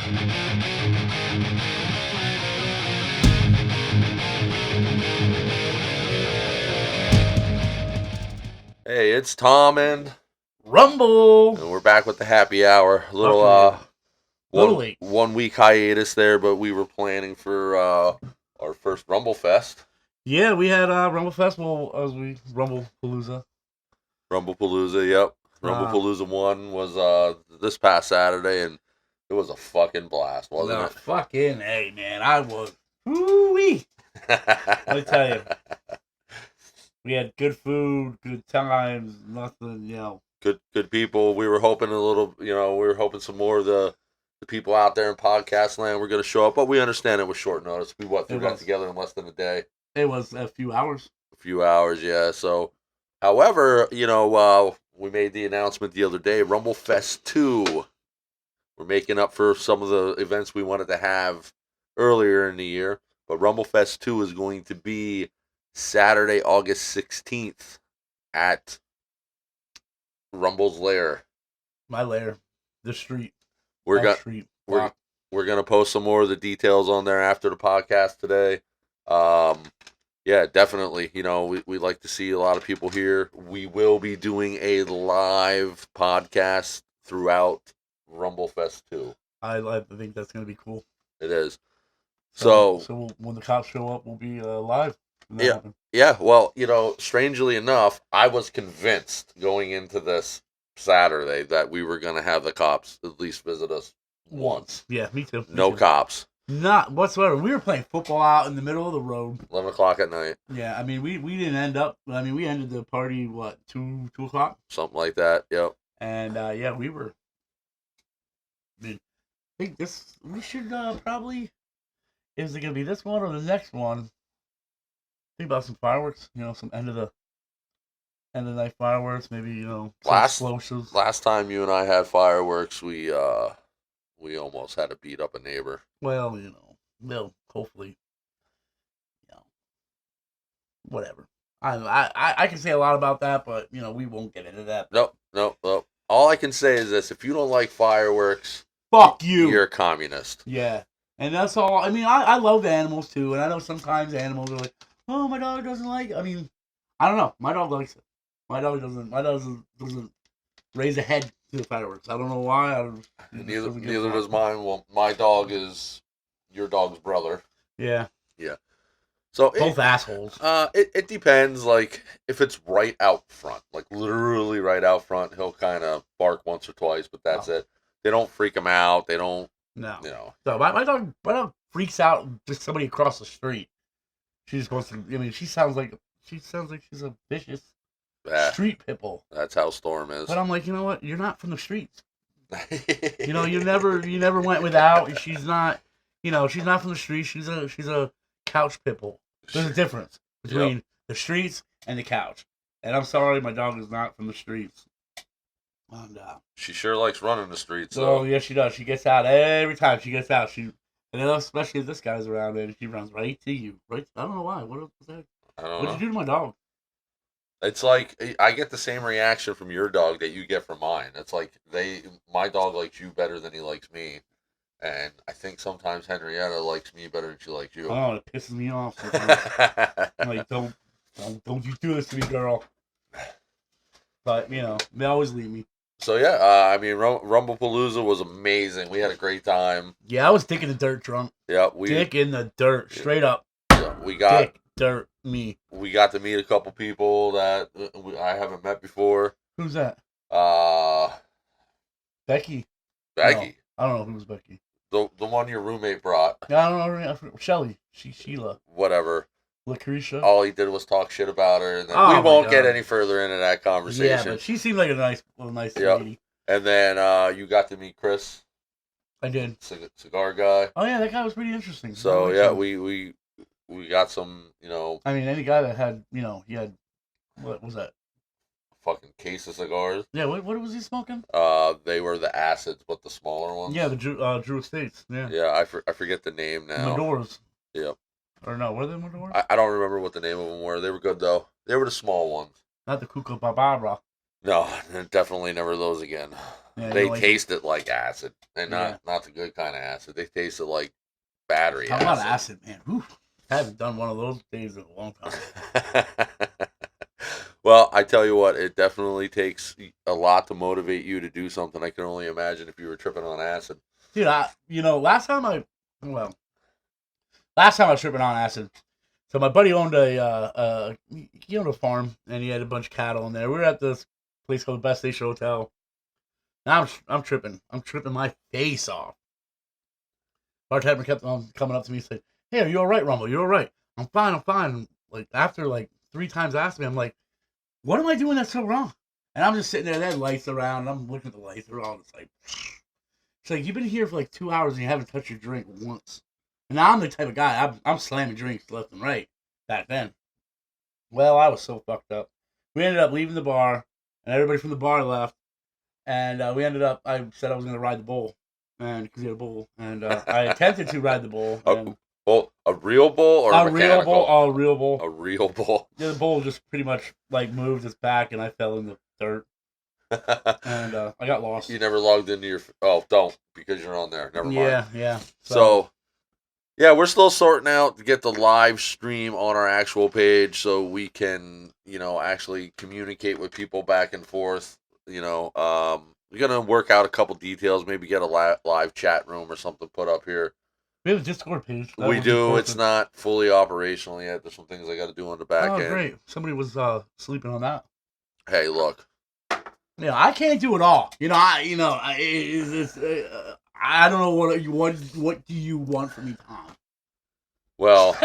Hey, it's Tom and Rumble. we're back with the happy hour. Little Little late. 1 week hiatus there, but we were planning for our first Rumble Fest. Yeah, we had Rumble Festival as we Rumble Palooza. Rumble Palooza, yep. Rumble Palooza 1 was this past Saturday, and it was a fucking blast, wasn't it? Fucking hey, man, I was. Woo-wee. Let me tell you. We had good food, good times, nothing, Good people. We were hoping some more of the people out there in podcast land were going to show up, but we understand it was short notice. We threw that together in less than a day. It was a few hours. A few hours, yeah. So, however, we made the announcement the other day, Rumble Fest 2. We're making up for some of the events we wanted to have earlier in the year, but Rumble Fest 2 is going to be Saturday, August 16th at Rumble's Lair. My lair. The street. We're gonna post some more of the details on there after the podcast today. Yeah, definitely. We like to see a lot of people here. We will be doing a live podcast throughout Rumble Fest 2. I think that's gonna be cool. It is. So when the cops show up, we'll be live. Yeah. Yeah. Well, strangely enough, I was convinced going into this Saturday that we were going to have the cops at least visit us once. Yeah, me too. No cops. Not whatsoever. We were playing football out in the middle of the road. 11 o'clock at night. Yeah, I mean, we didn't end up. I mean, we ended the party, 2 o'clock? Something like that, yep. And, we were. I mean, I think we should probably. Is it going to be this one or the next one? Think about some fireworks, some end of the night fireworks, maybe, some explosives. Last time you and I had fireworks, we almost had to beat up a neighbor. Well, hopefully, whatever. I can say a lot about that, but, we won't get into that. Nope. All I can say is this: if you don't like fireworks, fuck you. You're a communist. Yeah. And that's all. I mean, I love animals, too, and I know sometimes animals are like, oh, my dog doesn't like it. I mean, I don't know. My dog likes it. My dog doesn't raise a head to the fireworks. I don't know why. Neither does mine. Well, my dog is your dog's brother. Yeah. Yeah. So both assholes. It depends. Like, if it's right out front, like literally right out front, he'll kind of bark once or twice, but that's it. They don't freak him out. They don't. No. So my dog freaks out just somebody across the street. She just goes to. I mean, she sounds like she's a vicious street pit bull. That's how Storm is. But I'm like, you know what? You're not from the streets. You never went without. She's not. She's not from the streets. She's a couch pit bull. There's a difference between the streets and the couch. And I'm sorry, my dog is not from the streets. And, she sure likes running the streets. Oh, yes, she does. She gets out every time she gets out. And then especially if this guy's around and she runs right to you. Right? I don't know why. What was that? I don't know. What'd you do to my dog? It's like I get the same reaction from your dog that you get from mine. It's like my dog likes you better than he likes me, and I think sometimes Henrietta likes me better than she likes you. Oh, it pisses me off. I'm like, don't you do this to me, girl. But they always leave me. So yeah, I mean, Rumble Palooza was amazing. We had a great time. Yeah, I was dick in the dirt drunk. Yeah, dick in the dirt, straight up. Yeah, we got dick, dirt, me. We got to meet a couple people that I haven't met before. Who's that? Becky. Becky. No, I don't know who's Becky. The one your roommate brought. I don't know. Shelly. Sheila. Whatever. Lucretia. All he did was talk shit about her, and then we won't get any further into that conversation. Yeah, but she seemed like a nice lady. And then you got to meet Chris. I did. Cigar guy. Oh yeah, that guy was pretty interesting. So yeah, we got some, I mean, any guy that had, he had, what was that? Fucking case of cigars. Yeah, what was he smoking? They were the acids, but the smaller ones. Yeah, the Drew Estates. Yeah. Yeah, I forget the name now. Medoras. Yep. Or no, were they Medoras? I don't remember what the name of them were. They were good though. They were the small ones. Not the Kookaburra. No, definitely never those again. Yeah, you They don't like taste it like acid, and Yeah. not the good kind of acid. They taste it like battery Talk about acid. acid, man. Whew. I haven't done one of those days in a long time. Well, I tell you what, it definitely takes a lot to motivate you to do something. I can only imagine if you were tripping on acid. Dude, last time I was tripping on acid. So my buddy owned he owned a farm and he had a bunch of cattle in there. We were at this place called the Best Station Hotel. Now I'm tripping. I'm tripping my face off. Bartender kept on coming up to me and said, "Hey, are you all right, Rumble? You all right? I'm fine. I'm fine." Like after like 3 times asking me, I'm like, "What am I doing that's so wrong?" And I'm just sitting there. They had lights around. And I'm looking at the lights. They're all just like, it's like you've been here for like 2 hours and you haven't touched your drink once. And now I'm the type of guy I'm slamming drinks left and right back then. Well, I was so fucked up. We ended up leaving the bar, and everybody from the bar left. And we ended up. I said I was going to ride the bull, and because he had a bull, and I attempted to ride the bull. And A real bull or a real mechanical? bull, a real bull. A real bull. Yeah, the bull just pretty much like moved its back, and I fell in the dirt, and I got lost. You never logged into your. Oh, don't because you're on there. Never mind. Yeah. So, yeah, we're still sorting out to get the live stream on our actual page so we can, actually communicate with people back and forth. We're gonna work out a couple details. Maybe get a live chat room or something put up here. We have a Discord page. We do. It's not fully operational yet. There's some things I got to do on the back end. Great. Somebody was sleeping on that. Hey, look. Yeah, I can't do it all. I don't know what do you want from me, Tom? Well,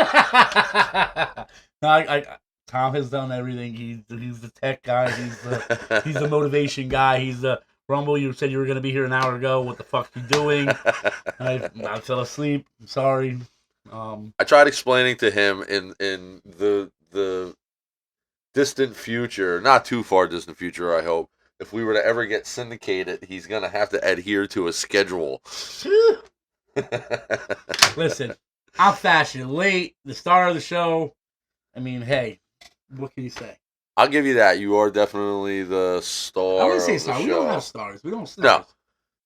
no, Tom has done everything. He's the tech guy. He's the motivation guy. He's the Rumble. You said you were gonna be here an hour ago. What the fuck you doing? I fell asleep. I'm sorry. I tried explaining to him in the distant future, not too far distant future, I hope. If we were to ever get syndicated, he's going to have to adhere to a schedule. Listen, I'm fashioned late, the star of the show. I mean, hey, what can you say? I'll give you that. You are definitely the star. I wouldn't say star. Show. We don't have stars. We don't have stars.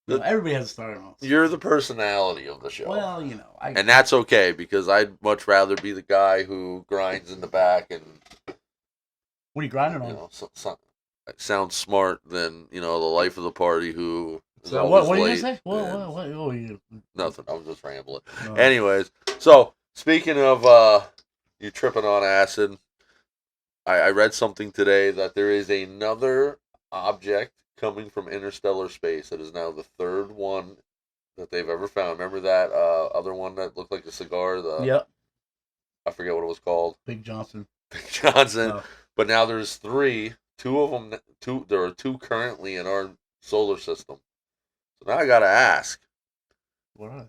No. Everybody has a star in us. You're the personality of the show. Well, and that's okay because I'd much rather be the guy who grinds in the back and. What are you grinding on? Sounds smart than the life of the party who is so always what late. What are you gonna say? What oh, you... Nothing. I was just rambling. No. Anyways, so speaking of you tripping on acid, I read something today that there is another object coming from interstellar space that is now the third one that they've ever found. Remember that other one that looked like a cigar? Yep. I forget what it was called. Big Johnson. Big Johnson. Oh. But now there's three. There are two currently in our solar system. So now I gotta ask. What are they?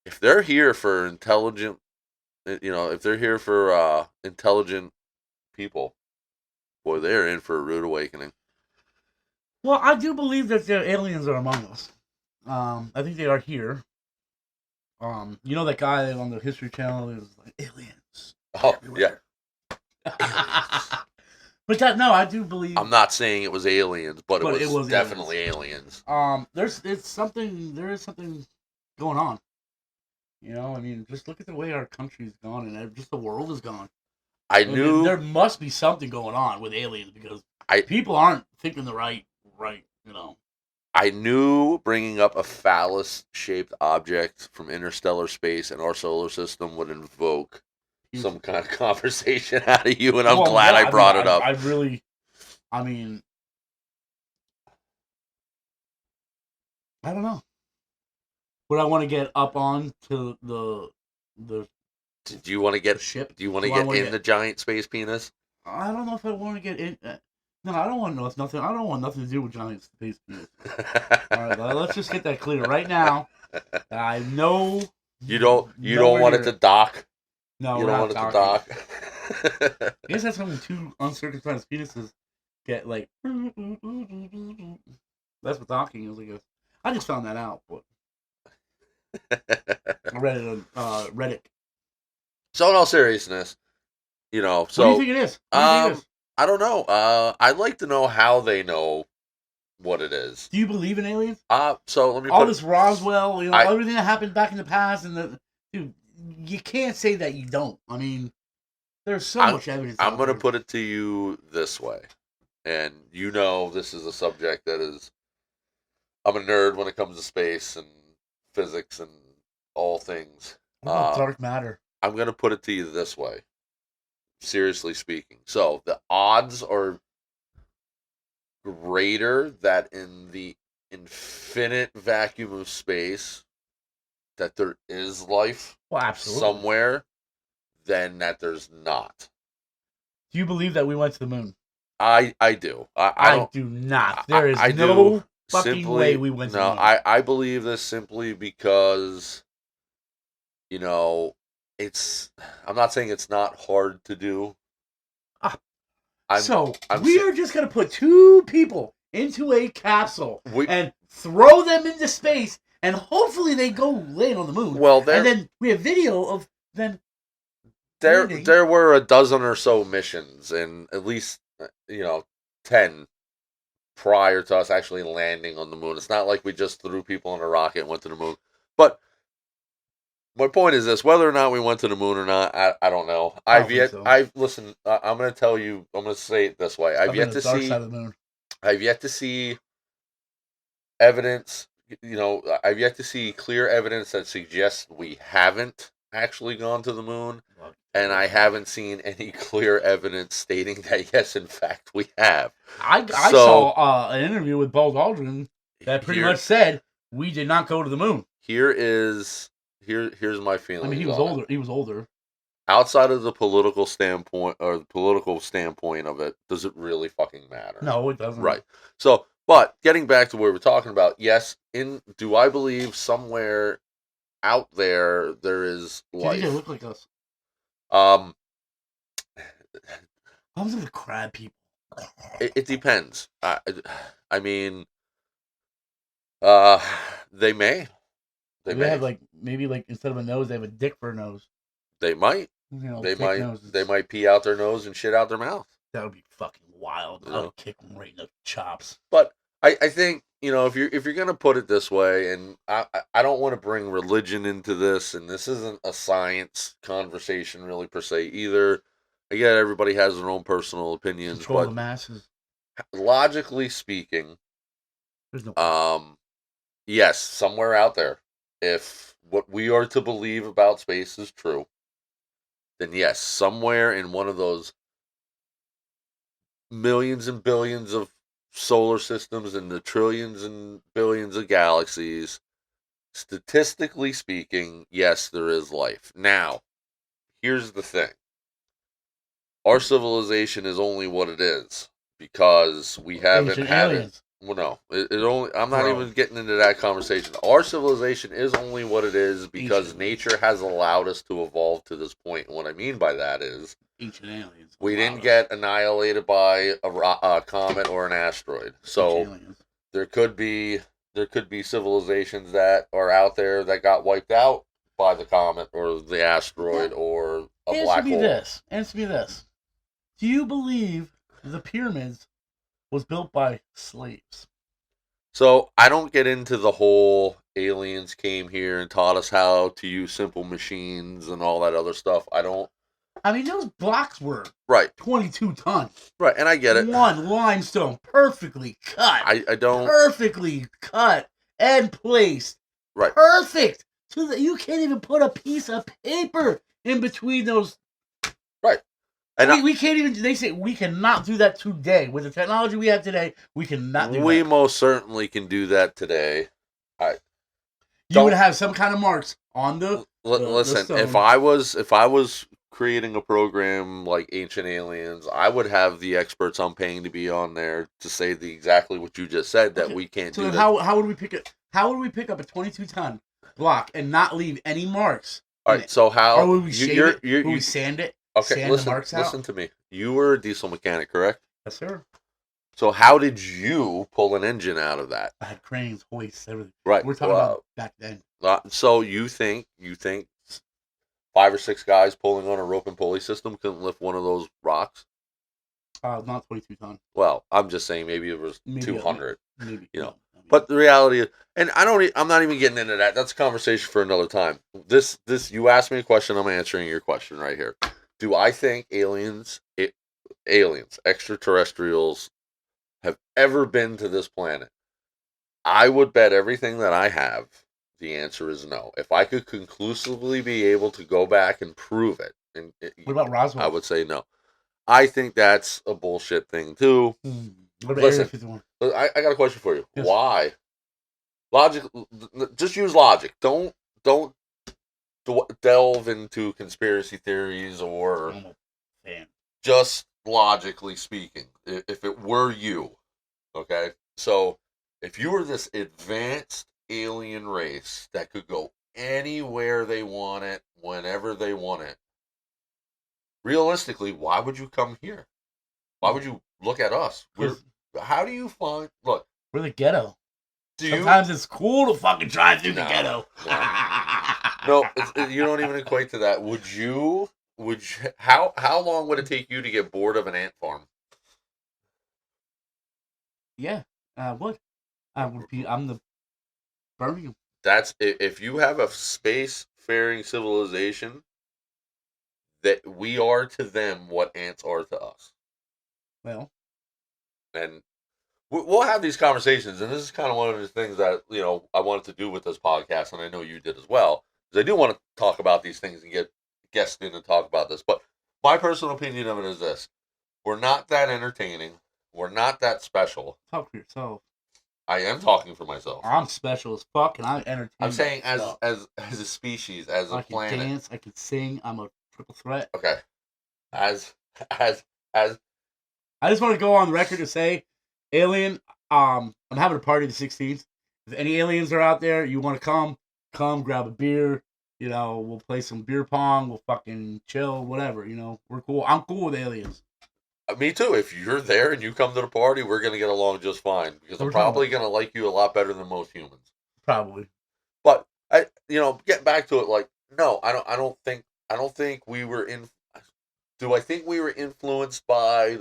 If they're here for intelligent, if they're here for intelligent people, boy, they're in for a rude awakening. Well, I do believe that the aliens are among us. I think they are here. That guy on the History Channel is like aliens. Oh, everywhere. Yeah. But I do believe. I'm not saying it was aliens, but it was definitely aliens. There is something going on. Just look at the way our country's gone and just the world is gone. I knew there must be something going on with aliens because people aren't thinking the right. I knew bringing up a phallus-shaped object from interstellar space in our solar system would invoke some kind of conversation out of you, and I'm glad I brought it up. I don't know. Would I want to get up on to the Do you want to get ship? Do you want to get in the giant space penis? I don't know if I want to get in. No, I don't want to know. It's nothing. I don't want nothing to do with giant space penis. All right, let's just get that clear right now. I know. You don't want it to dock. No, you don't want it to dock. I guess that's when two uncircumcised penises get like. That's what docking is, I guess. I just found that out, but I read it on Reddit. So in all seriousness, so what do you think it is? I don't know. I'd like to know how they know what it is. Do you believe in aliens? So let me All put this Roswell, I- everything that happened back in the past, and dude, you can't say that you don't. I mean, there's so much evidence. I'm out going to there. put it to you this way. And this is a subject that is, I'm a nerd when it comes to space and physics and all things. What about dark matter? I'm going to put it to you this way, seriously speaking. So the odds are greater that in the infinite vacuum of space that there is life Well, absolutely. somewhere than that there's not. Do you believe that we went to the moon? I do. I do not. There is I no do. fucking way we went to the No, moon. I believe this simply because, it's. I'm not saying it's not hard to do. Ah. I'm we sa- are just gonna put two people into a capsule We- and throw them into space, and hopefully they go land on the moon. Well, and then we have video of them. landing. there were a dozen or so missions, and at least 10 prior to us actually landing on the moon. It's not like we just threw people in a rocket and went to the moon. But my point is this: whether or not we went to the moon or not, I don't know. I don't think so. Listen. I'm going to tell you. I'm going to say it this way: I've yet to dark see. side of the moon. I've yet to see evidence. I've yet to see clear evidence that suggests we haven't actually gone to the moon, and I haven't seen any clear evidence stating that yes, in fact, we have. I saw an interview with Buzz Aldrin that pretty much said we did not go to the moon. Here's my feeling. I mean, he was older. He was older. Outside of the political standpoint of it, does it really fucking matter? No, it doesn't. Right. So, but getting back to what we're talking about, yes. Do I believe somewhere out there is Do you life? think they look like us? Um, I was the crab people. it depends. I mean, they may. They may have maybe instead of a nose, they have a dick for a nose. They might. They might. Noses. They might pee out their nose and shit out their mouth. That would be fucking wild. I would kick them right in the chops. But I think if you're gonna put it this way, and I don't want to bring religion into this, and this isn't a science conversation really per se either. Again, everybody has their own personal opinions, Control but the masses. Logically speaking, there's no. Yes, somewhere out there, if what we are to believe about space is true, then yes, somewhere in one of those millions and billions of solar systems and the trillions and billions of galaxies, statistically speaking, yes, there is life. Now, here's the thing. Our civilization is only what it is because we haven't had it. Well, no, it only. I'm not even getting into that conversation. Our civilization is only what it is because nature has allowed us to evolve to this point. And what I mean by that is, ancient aliens. We didn't get annihilated by a comet or an asteroid. So there could be civilizations that are out there that got wiped out by the comet or the asteroid or a black hole. Answer me this. Do you believe the pyramids was built by slaves? So I don't get into the whole aliens came here and taught us how to use simple machines and all that other stuff. I mean, those blocks were 22 tons. Right, and I get it. One limestone, perfectly cut. I don't. Perfectly cut and placed. Right. Perfect. So that you can't even put a piece of paper in between those. Right. And we can't even. They say we cannot do that today with the technology we have today. We cannot do that. We most certainly can do that today. You would have some kind of marks on the. Listen, the if I was creating a program like Ancient Aliens, I would have the experts I'm paying to be on there to say exactly what you just said, that we can't do that. How would we pick it? How would we pick up a 22-ton block and not leave any marks? All right, so how? Or would we shave it? Would we sand it? Okay, sand the marks out? Listen to me. You were a diesel mechanic, correct? Yes, sir. So how did you pull an engine out of that? I had cranes, hoists, everything. Right. We're talking about back then. So you think 5 or 6 guys pulling on a rope and pulley system couldn't lift one of those rocks? Not 22 ton. Well, I'm just saying maybe it was Maybe 200. Maybe. You know. No, But the reality is, and I'm not even getting into that. That's a conversation for another time. This, you asked me a question. I'm answering your question right here. Do I think aliens, extraterrestrials, have ever been to this planet? I would bet everything that I have. The answer is no. If I could conclusively be able to go back and prove it, what about Roswell? I would say no. I think that's a bullshit thing too. What about Listen, Area 51? I got a question for you. Yes. Why? Logic. Just use logic. Don't delve into conspiracy theories or I'm a fan. just logically speaking. If it were you, okay. So if you were this advanced alien race that could go anywhere they want it, whenever they want it, realistically, why would you come here? Why would you look at us? How do you find? Look, we're the ghetto. do Sometimes it's cool to fucking drive through the No, ghetto. No, you don't even equate to that. Would you? How long would it take you to get bored of an ant farm? Yeah, I would. I'm the Birmingham. That's if you have a space-faring civilization, that we are to them what ants are to us. Well, And we'll have these conversations, and this is kind of one of the things that I wanted to do with this podcast, and I know you did as well, because I do want to talk about these things and get guests in and talk about this. But my personal opinion of it is this: we're not that entertaining. We're not that special. Talk for yourself. I am talking for myself. I'm special as fuck, and I'm entertaining. I'm saying as a species, as a planet. I can dance. I can sing. I'm a triple threat. Okay. As I just want to go on record to say, Alien. I'm having a party the 16th. If any aliens are out there, you want to come grab a beer. We'll play some beer pong. We'll fucking chill, whatever. We're cool. I'm cool with aliens. Me too. If you're there and you come to the party, we're gonna get along just fine because I'm probably gonna like you a lot better than most humans. Probably. But get back to it. Like, no, I don't think we were in. Do I think we were influenced by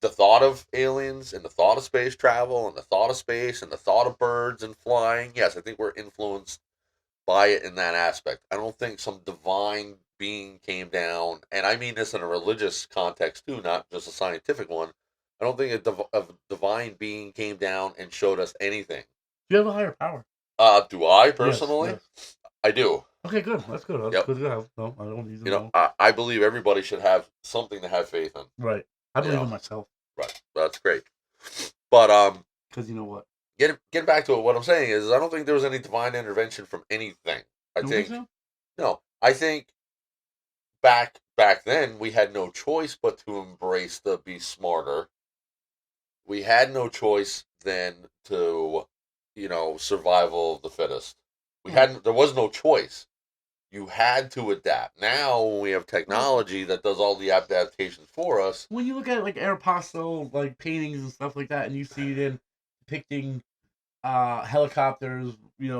the thought of aliens and the thought of space travel and the thought of space and the thought of birds and flying? Yes, I think we're influenced by it in that aspect. I don't think some divine being came down, and I mean this in a religious context too, not just a scientific one. I don't think a divine being came down and showed us anything. Do you have a higher power? Do I personally? Yes. I do. Okay, good. That's good. That's good to have. No, I don't need to know. I believe everybody should have something to have faith in. Right. I believe in myself. Right. That's great. But because you know what? Get back to it. What I'm saying is, I don't think there was any divine intervention from anything. I think back then we had no choice but to embrace the be smarter. We had no choice then to, survival of the fittest. There was no choice. You had to adapt. Now when we have technology that does all the adaptations for us. When you look at like Aeropostale like paintings and stuff like that, and you see them depicting helicopters,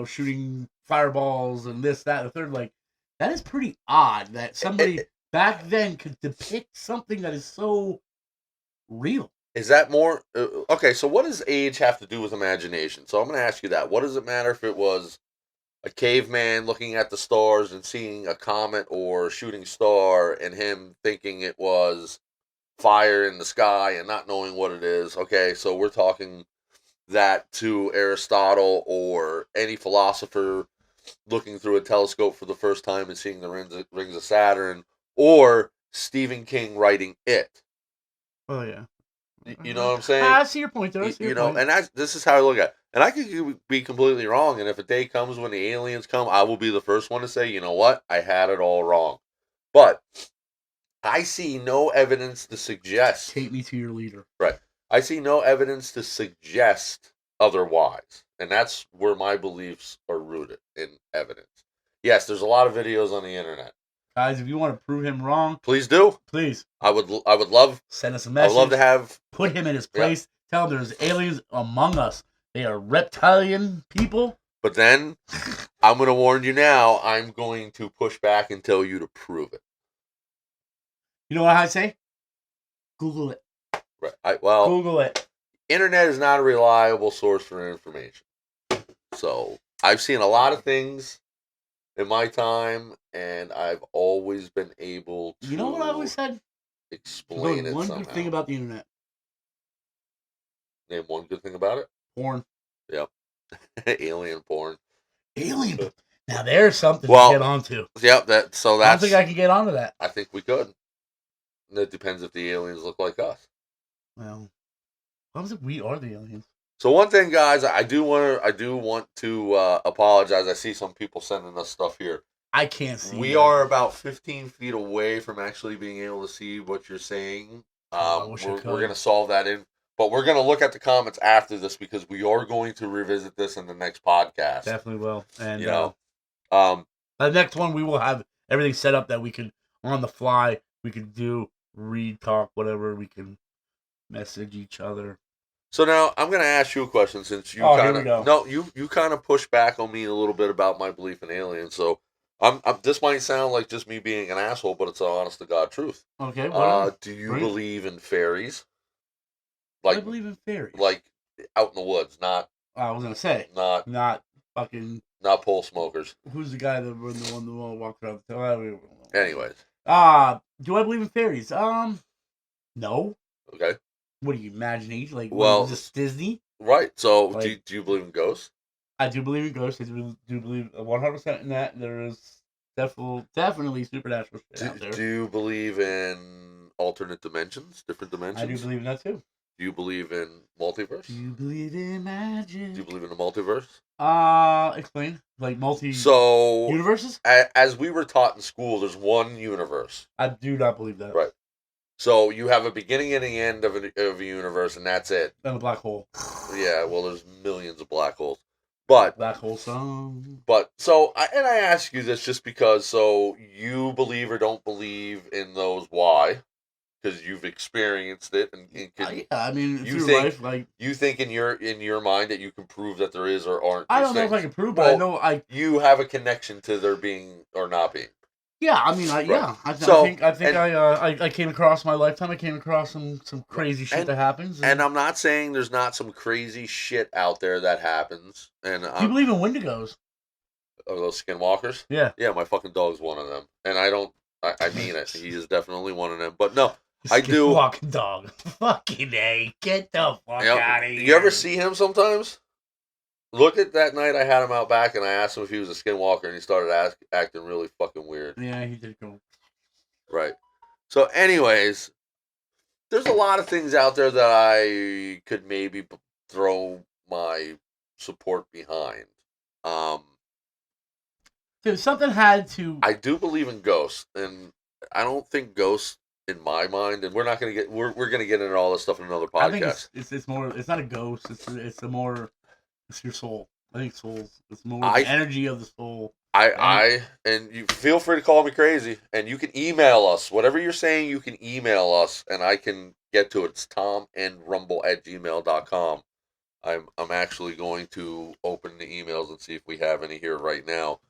shooting fireballs and this, that, and the third, like that is pretty odd that somebody back then could depict something that is so real. Is that more okay? So what does age have to do with imagination? So I'm going to ask you that. What does it matter if it was a caveman looking at the stars and seeing a comet or a shooting star and him thinking it was fire in the sky and not knowing what it is? Okay, so we're talking that to Aristotle or any philosopher looking through a telescope for the first time and seeing the rings of Saturn, or Stephen King writing It. Oh yeah. You know what I'm saying? I see your point there. And this is how I look at it. And I could be completely wrong. And if a day comes when the aliens come, I will be the first one to say, you know what? I had it all wrong. But I see no evidence to suggest. Take me to your leader. Right. I see no evidence to suggest otherwise. And that's where my beliefs are rooted in evidence. Yes, there's a lot of videos on the internet. Guys, if you want to prove him wrong, please do. Please. I would love. Send us a message. I would love to have. Put him in his place. Yeah. Tell him there's aliens among us. They are reptilian people. But then, I'm going to warn you now, I'm going to push back and tell you to prove it. You know what I say? Google it. Right. Well, Google it. internet is not a reliable source for information. So I've seen a lot of things in my time, and I've always been able to You know what I always said? explain There's it one somehow. good thing about the internet. Name one good thing about it. Porn. Yep. Alien porn. Alien. Now there's something Well, to get onto. Yep. I don't think I can get onto that. I think we could. And it depends if the aliens look like us. Well, what if we are the aliens? So one thing, guys, I do want to apologize. I see some people sending us stuff here. I can't see. We are about 15 feet away from actually being able to see what you're saying. We're going to solve that but we're going to look at the comments after this because we are going to revisit this in the next podcast. Definitely will. And the next one we will have everything set up that we can on the fly. We can do read, talk, whatever. We can message each other. So now I'm going to ask you a question since you you kind of pushed back on me a little bit about my belief in aliens. So this might sound like just me being an asshole, but it's an honest to God truth. Okay. Do you believe in fairies? I believe in fairies. Like out in the woods, not. I was gonna say not fucking. Not pole smokers. Who's the guy that the one walked around? Anyways. Do I believe in fairies? No. Okay. What do you imagination? Like, well, is this Disney? Right. So, like, do you believe in ghosts? I do believe in ghosts. I do believe 100% in that. There is definitely supernatural shit out there. Do you believe in alternate dimensions, different dimensions? I do believe in that too. Do you believe in multiverse? Do you believe in magic? Do you believe in the multiverse? Explain. Like universes? As we were taught in school, there's one universe. I do not believe that. Right. So you have a beginning and an end of a universe, and that's it. And a black hole. Yeah, well, there's millions of black holes. But black hole song. But I ask you this just because. So you believe or don't believe in those? Why? Because you've experienced it, and I mean, you think life, you think in your mind that you can prove that there is or aren't. I don't know if I can prove, but I know you have a connection to there being or not being. Yeah, I mean, I came across my lifetime. I came across some crazy shit that happens. And I'm not saying there's not some crazy shit out there that happens. And do you believe in Wendigos? Oh, those skinwalkers? Yeah. Yeah, my fucking dog's one of them. And I mean it. He is definitely one of them. But no, I do. Walking dog. Fucking A. Get the fuck out of here. You ever see him sometimes? Look at that night I had him out back and I asked him if he was a skinwalker and he started acting really fucking weird. Yeah, he did go. Right. So anyways, there's a lot of things out there that I could maybe throw my support behind. Dude, something had to. I do believe in ghosts, and I don't think ghosts, in my mind, and we're gonna get into all this stuff in another podcast. I think it's more. It's not a ghost. It's your soul. I think souls. It's more the energy of the soul. And you feel free to call me crazy, and you can email us. Whatever you're saying, you can email us, and I can get to it. It's tomandrumble@gmail.com. I'm actually going to open the emails and see if we have any here right now.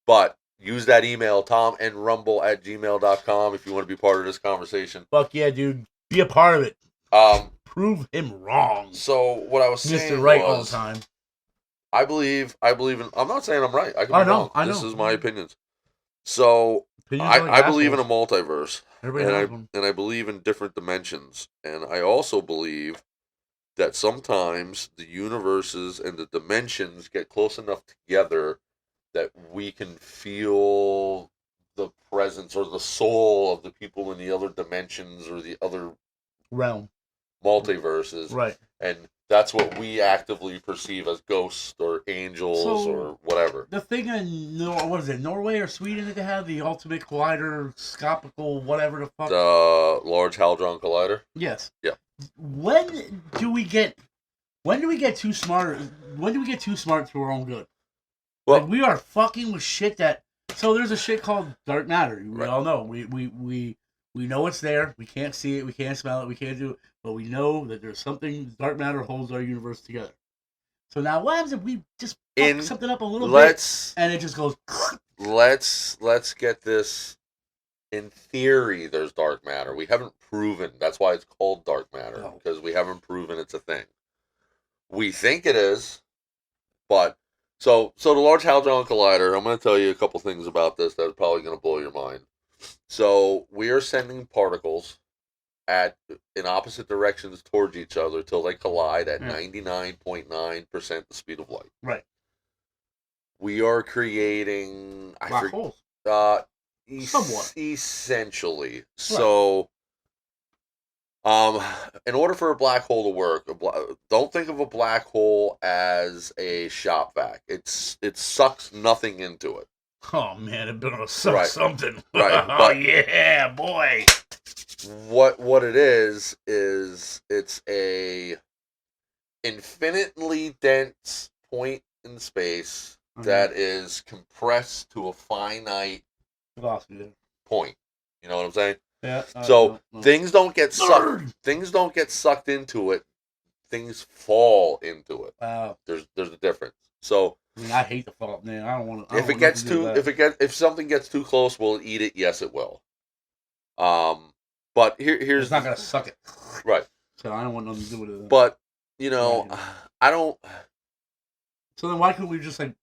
But use that email, tomandrumble@gmail.com, if you want to be part of this conversation. Fuck yeah, dude. Be a part of it. Prove him wrong. So what I was saying Mr. Right all the time. I believe in. I'm not saying I'm right. I can be wrong. This is my opinions. So I believe in a multiverse, and I believe in different dimensions, and I also believe that sometimes the universes and the dimensions get close enough together that we can feel the presence or the soul of the people in the other dimensions or the other realm multiverses, right? And that's what we actively perceive as ghosts or angels or whatever. The thing in what is it, Norway or Sweden, that they have the ultimate collider, scopical, whatever the fuck. The Large Hadron Collider. Yes. Yeah. When do we get too smart? When do we get too smart to our own good? Well, like we are fucking with shit that. So there's a shit called dark matter. We all know. We know it's there. We can't see it. We can't smell it. We can't do it. But we know that there's something. Dark matter holds our universe together. So now, what happens if we just fuck something up a little bit and it just goes? Let's get this in theory, there's dark matter. We haven't proven. That's why it's called dark matter, Oh. because we haven't proven it's a thing. We think it is, but so the Large Hadron Collider. I'm going to tell you a couple things about this that's probably going to blow your mind. So we are sending particles in opposite directions towards each other till they collide at 99.9% the speed of light. Right. We are creating Black holes. Somewhat. Essentially. Right. So, in order for a black hole to work, don't think of a black hole as a shop vac. It sucks nothing into it. Oh man, it better suck something. Right. Oh yeah, boy. What it is it's a infinitely dense point in space that is compressed to a finite velocity point. You know what I'm saying? Yeah. So things don't get sucked. Things don't get sucked into it. Things fall into it. Wow. There's a difference. So I mean, I hate the fall, man. I don't want to. If something gets too close, will it eat it? Yes, it will. But here's it's not gonna suck it. Right. So I don't want nothing to do with it. But I don't. So then why couldn't we just like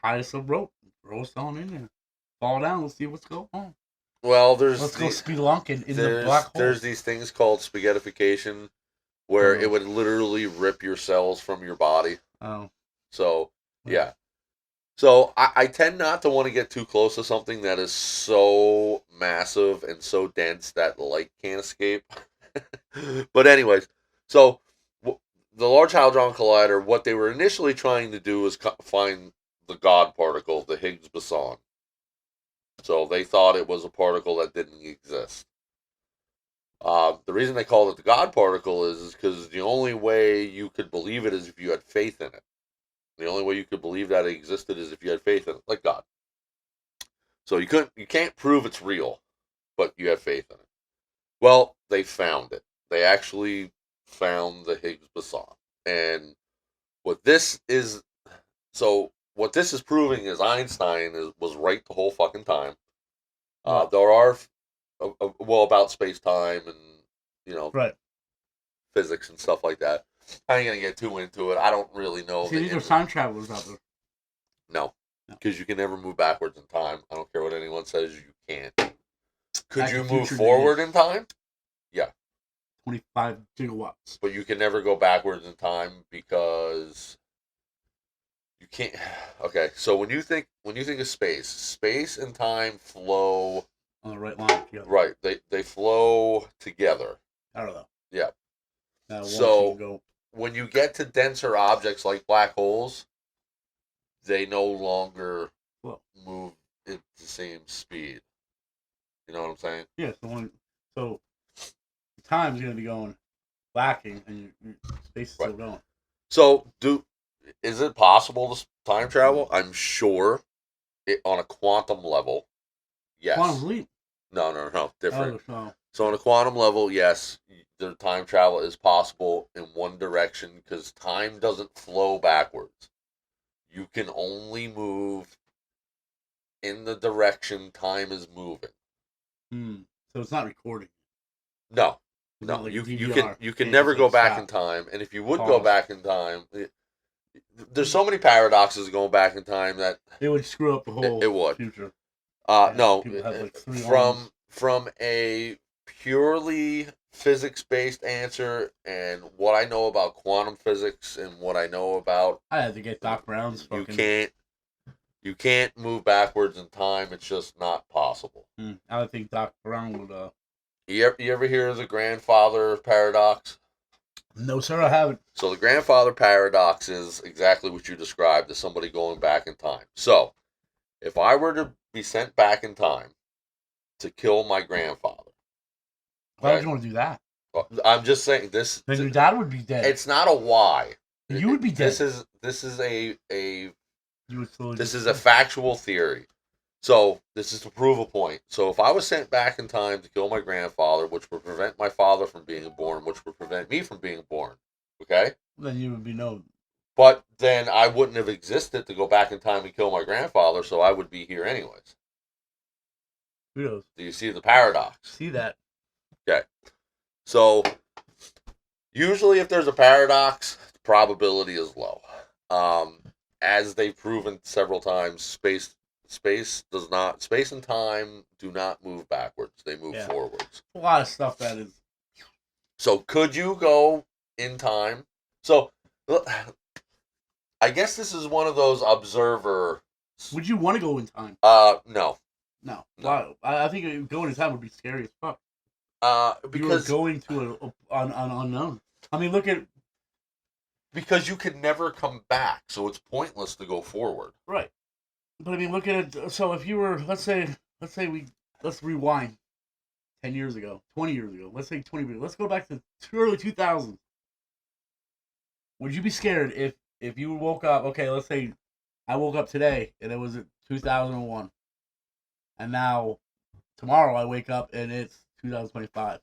tie us a rope, throw us on in there, fall down, let's see what's going on. Well, let's go spelunking in the black hole. There's these things called spaghettification, where it would literally rip your cells from your body. Oh. So yeah. So I tend not to want to get too close to something that is so massive and so dense that light can't escape. But anyways, so the Large Hadron Collider, what they were initially trying to do was find the God particle, the Higgs boson. So they thought it was a particle that didn't exist. The reason they called it the God particle is because the only way you could believe it is if you had faith in it. The only way you could believe that it existed is if you had faith in it, like God. So you can't prove it's real, but you have faith in it. Well, they found it. They actually found the Higgs boson. And what this is proving is Einstein was right the whole fucking time. There are about space-time and right. physics and stuff like that. I ain't gonna get too into it. I don't really know. See, these are time travelers out there. No, because you can never move backwards in time. I don't care what anyone says. You can't. Could you move forward in time? Yeah. 25 gigawatts. But you can never go backwards in time because you can't. Okay, so when you think of space and time flow on the right line together. Right, they flow together. I don't know. Yeah. So when you get to denser objects like black holes, they no longer move at the same speed. You know what I'm saying? Yeah. So time's going to be going lacking, and your space is still going. So is it possible to time travel? I'm sure, on a quantum level. Yes. Quantum leap. No, different. Oh. So on a quantum level, yes, the time travel is possible in one direction because time doesn't flow backwards. You can only move in the direction time is moving. So it's not recording. No. Like You can never go back in time, and if you would go back in time, there's so many paradoxes going back in time that it would screw up the whole future. No, from a purely physics-based answer and what I know about quantum physics and what I know about, I had to get Doc Brown's. You can't move backwards in time. It's just not possible. I would think Doc Brown would. You ever hear of the grandfather paradox? No, sir, I haven't. So the grandfather paradox is exactly what you described as somebody going back in time. So, if I were to be sent back in time to kill my grandfather. Why would you want to do that? I'm just saying this. Then your dad would be dead. It's not a why. You would be dead. This is a factual theory. So this is to prove a point. So if I was sent back in time to kill my grandfather, which would prevent my father from being born, which would prevent me from being born, okay? Then you would be known. But then I wouldn't have existed to go back in time and kill my grandfather, so I would be here anyways. Kudos. Do you see the paradox? See that? Okay. So usually if there's a paradox, the probability is low. As they've proven several times, space and time do not move backwards. They move Yeah. forwards. A lot of stuff that is. So could you go in time? So I guess this is one of those observer. Would you want to go in time? No. No. No. Wow. I think going in time would be scary as fuck. Because you were going to an unknown. I mean, look at. Because you could never come back, so it's pointless to go forward. Right. But I mean, look at it. So if you were, let's rewind 10 years ago, 20 years ago. Let's say 20 years. Let's go back to early 2000s. Would you be scared if you woke up? Okay, let's say I woke up today and it was 2001, and now tomorrow I wake up and it's 2025.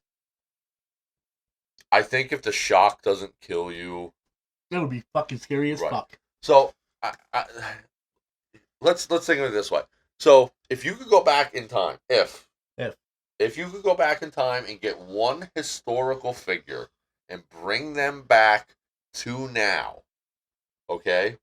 I think if the shock doesn't kill you, That would be fucking scary as fuck. So let's think of it this way. So if you could go back in time, if you could go back in time and get one historical figure and bring them back to now, okay,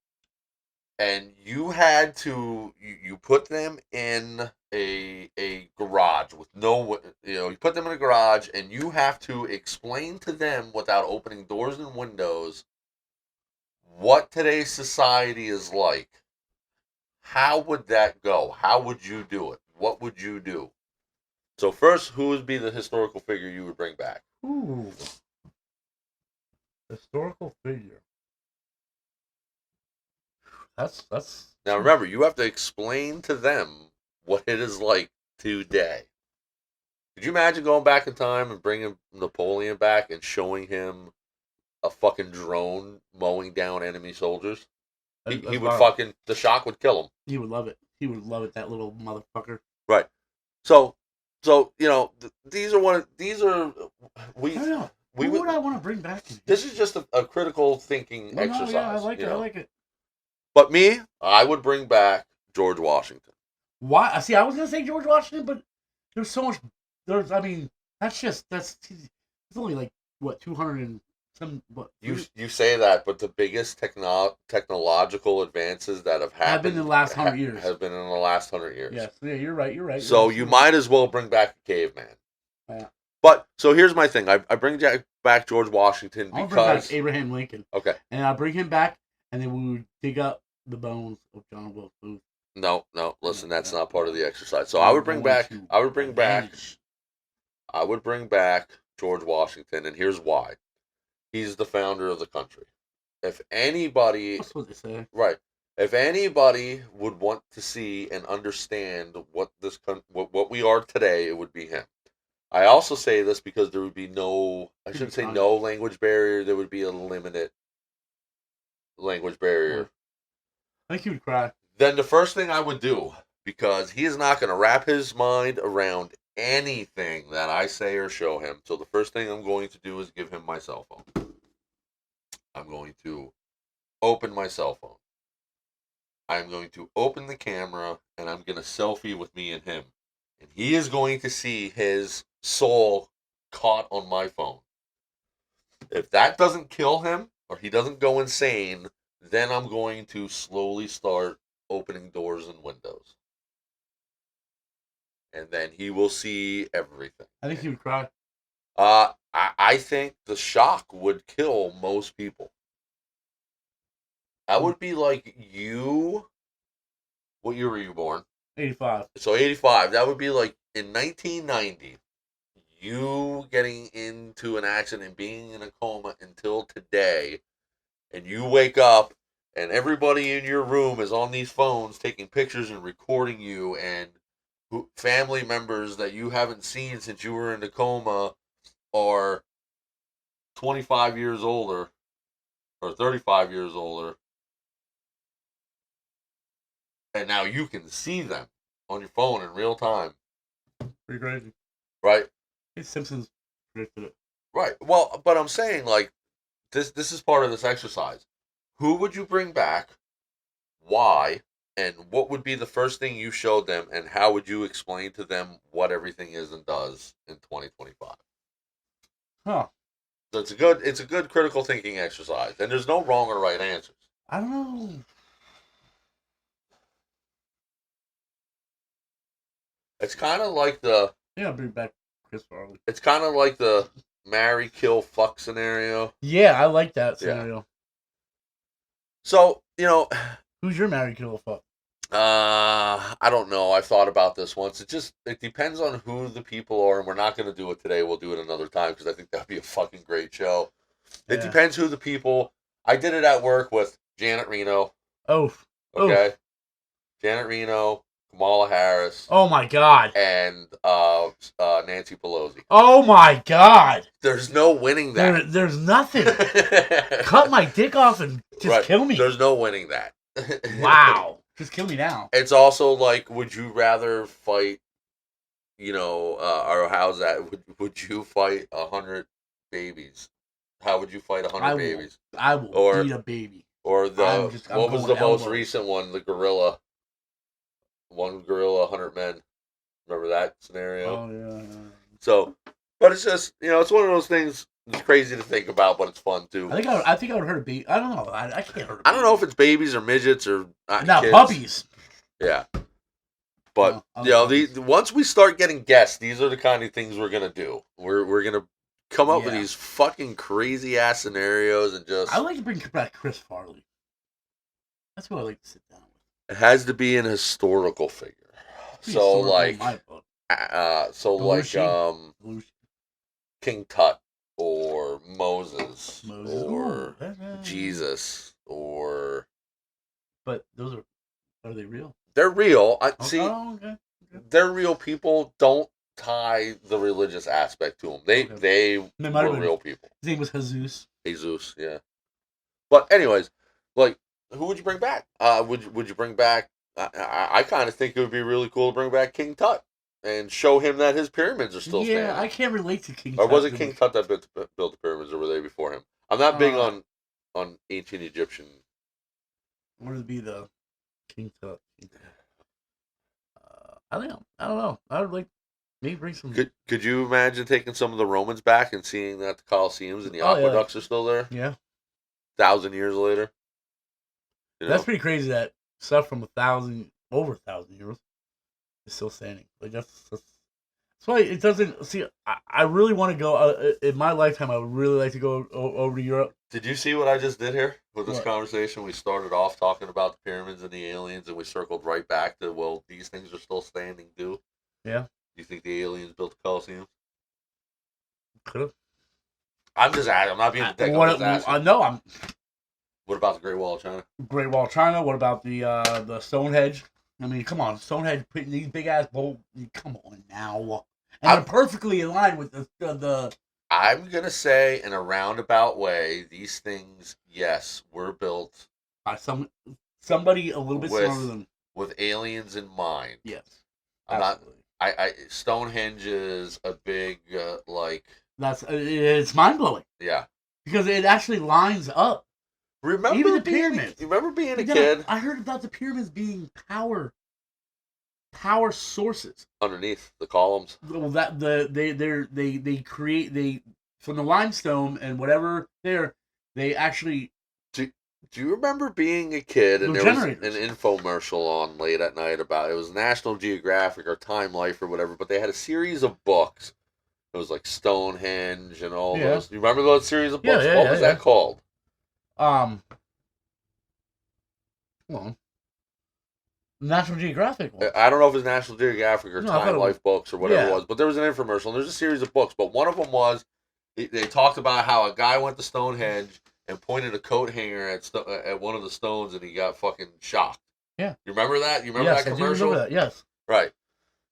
and you had to you put them in a garage with no, you put them in a garage and you have to explain to them without opening doors and windows what today's society is like. How would that go? How would you do it? What would you do? So first, who would be the historical figure you would bring back? Ooh. Historical figure. That's Now remember, you have to explain to them what it is like today. Could you imagine going back in time and bringing Napoleon back and showing him a fucking drone mowing down enemy soldiers? He would fucking, the shock would kill him. He would love it. He would love it, that little motherfucker. Right. So these are I don't know. Who would I want to bring back? This is just a critical thinking exercise. Yeah, I like it. I like it. But me, I would bring back George Washington. Why? See, I was gonna say George Washington, but there's so much. I mean, it's only like what 200 and some. What you say that, but the biggest technological advances that have happened have been in the last 100 years. Have been in the last 100 years. Yes, yeah, you're right. So you might as well bring back a caveman. Yeah. But so here's my thing. I bring back George Washington I'll because bring back Abraham Lincoln. Okay. And I'll bring him back, and then we would dig up the bones of John Wilkes Booth. No. Listen, that's not part of the exercise. So I would bring back George Washington, and here's why. He's the founder of the country. If anybody, That's what they say. Right. If anybody would want to see and understand what we are today, it would be him. I also say this because there would be no language barrier. There would be a limited language barrier. I think he would cry. Then the first thing I would do, because he is not going to wrap his mind around anything that I say or show him. So the first thing I'm going to do is give him my cell phone. I'm going to open my cell phone. I'm going to open the camera and I'm going to selfie with me and him. And he is going to see his soul caught on my phone. If that doesn't kill him or he doesn't go insane, then I'm going to slowly start opening doors and windows. And then he will see everything. I think he would cry. I think the shock would kill most people. That would be like you. What year were you born? 85. So 85. That would be like in 1990. You getting into an accident and being in a coma until today. And you wake up and everybody in your room is on these phones taking pictures and recording you, and family members that you haven't seen since you were in the coma are 25 years older or 35 years older, and now you can see them on your phone in real time. Pretty crazy. Right? Simpsons predicted it. Right. Well, but I'm saying, like, this is part of this exercise. Who would you bring back? Why? And what would be the first thing you showed them, and how would you explain to them what everything is and does in 2025? Huh. So it's a good critical thinking exercise, and there's no wrong or right answers. I don't know. It's kind of like the Yeah, I'll bring back Chris Farley. it's kind of like the marry, kill, fuck scenario. Yeah, I like that Yeah. scenario. So Who's your married killer fuck? I don't know. I've thought about this once. It depends on who the people are, and we're not going to do it today. We'll do it another time because I think that'd be a fucking great show. It Yeah. depends who the people. I did it at work with Janet Reno. Oh. Okay, Janet Reno, Kamala Harris, Oh my god. and Nancy Pelosi. Oh my god. There's no winning that. There's nothing. Cut my dick off and just Right. kill me. There's no winning that. Wow. Just kill me now. It's also like, would you rather fight, or how's that? Would you fight 100 babies? How would you fight 100 babies? I will Or- beat a baby. Or I'm what was going the most elbows. recent one? The gorilla. One gorilla, 100 men. Remember that scenario? Oh yeah. So, but it's just, it's one of those things. It's crazy to think about, but it's fun too. I think I would hurt a baby. I don't know. I can't hurt. I don't know if it's babies or midgets or no kids. puppies. Yeah. But No, puppies. once we start getting guests, these are the kind of things we're gonna do. We're gonna come up with Yeah. these fucking crazy ass scenarios and just. I would like to bring back Chris Farley. That's who I like to sit down with. It has to be an historical figure. Pretty So historical like, in my book. Belushi. Belushi. King Tut or Moses. Moses. Or Ooh, Jesus or. But those are they real? They're real. See, okay. they're real people. Don't tie the religious aspect to them. They They might have were been- real people. His name was Jesus. Jesus, yeah. But anyways, like, who would you bring back? Would you bring back? I kind of think it would be really cool to bring back King Tut and show him that his pyramids are still Yeah, standing. I can't relate to King. Or was Tut it too King much. Tut that built the pyramids, or were they before him? I'm not big Uh, on ancient Egyptian. What would be the King Tut? I don't know. I don't know. I would like maybe bring some. Could you imagine taking some of the Romans back and seeing that the Colosseums and the Oh, yeah. aqueducts are still there, Yeah, 1,000 years later? You that's know? pretty crazy. That stuff from over 1,000 years is still standing. Like that's why it doesn't. See, I really want to go in my lifetime. I would really like to go over to Europe. Did you see what I just did here with this What? conversation? We started off talking about the pyramids and the aliens, and we circled right back to, well, these things are still standing too. Yeah. Do you think the aliens built the Colosseum? Could have. I'm just asking. I'm not being a dick. I'm What? just asking. No, I'm What about the Great Wall of China? Great Wall of China. What about the Stonehenge? I mean, come on, Stonehenge putting these big ass bowl. Come on now, and they're perfectly in line with the. I'm gonna say, in a roundabout way, these things, yes, were built By somebody a little bit With- smarter than with aliens in mind. yes. I'm not. Absolutely. Stonehenge is a big It's mind blowing yeah. because it actually lines up. Remember Even the being pyramids. You remember being a Yeah, kid I heard about the pyramids being power sources. underneath the columns. Well, that they create from the limestone and whatever they actually. Do you remember being a kid and The there was generators. an infomercial on late at night about it was National Geographic or Time Life or whatever, but they had a series of books. It was like Stonehenge and all Yeah. those. You remember those series of Yeah, books? yeah, What yeah, was yeah. that called? Hold on. National Geographic one. I don't know if it was National Geographic or No, I thought Time it Life books or whatever Yeah. it was, but there was an infomercial. And there's a series of books, but one of them was they talked about how a guy went to Stonehenge and pointed a coat hanger at one of the stones and he got fucking shocked. Yeah. You remember that? You remember Yes, that I do commercial? remember that. Yes, Right.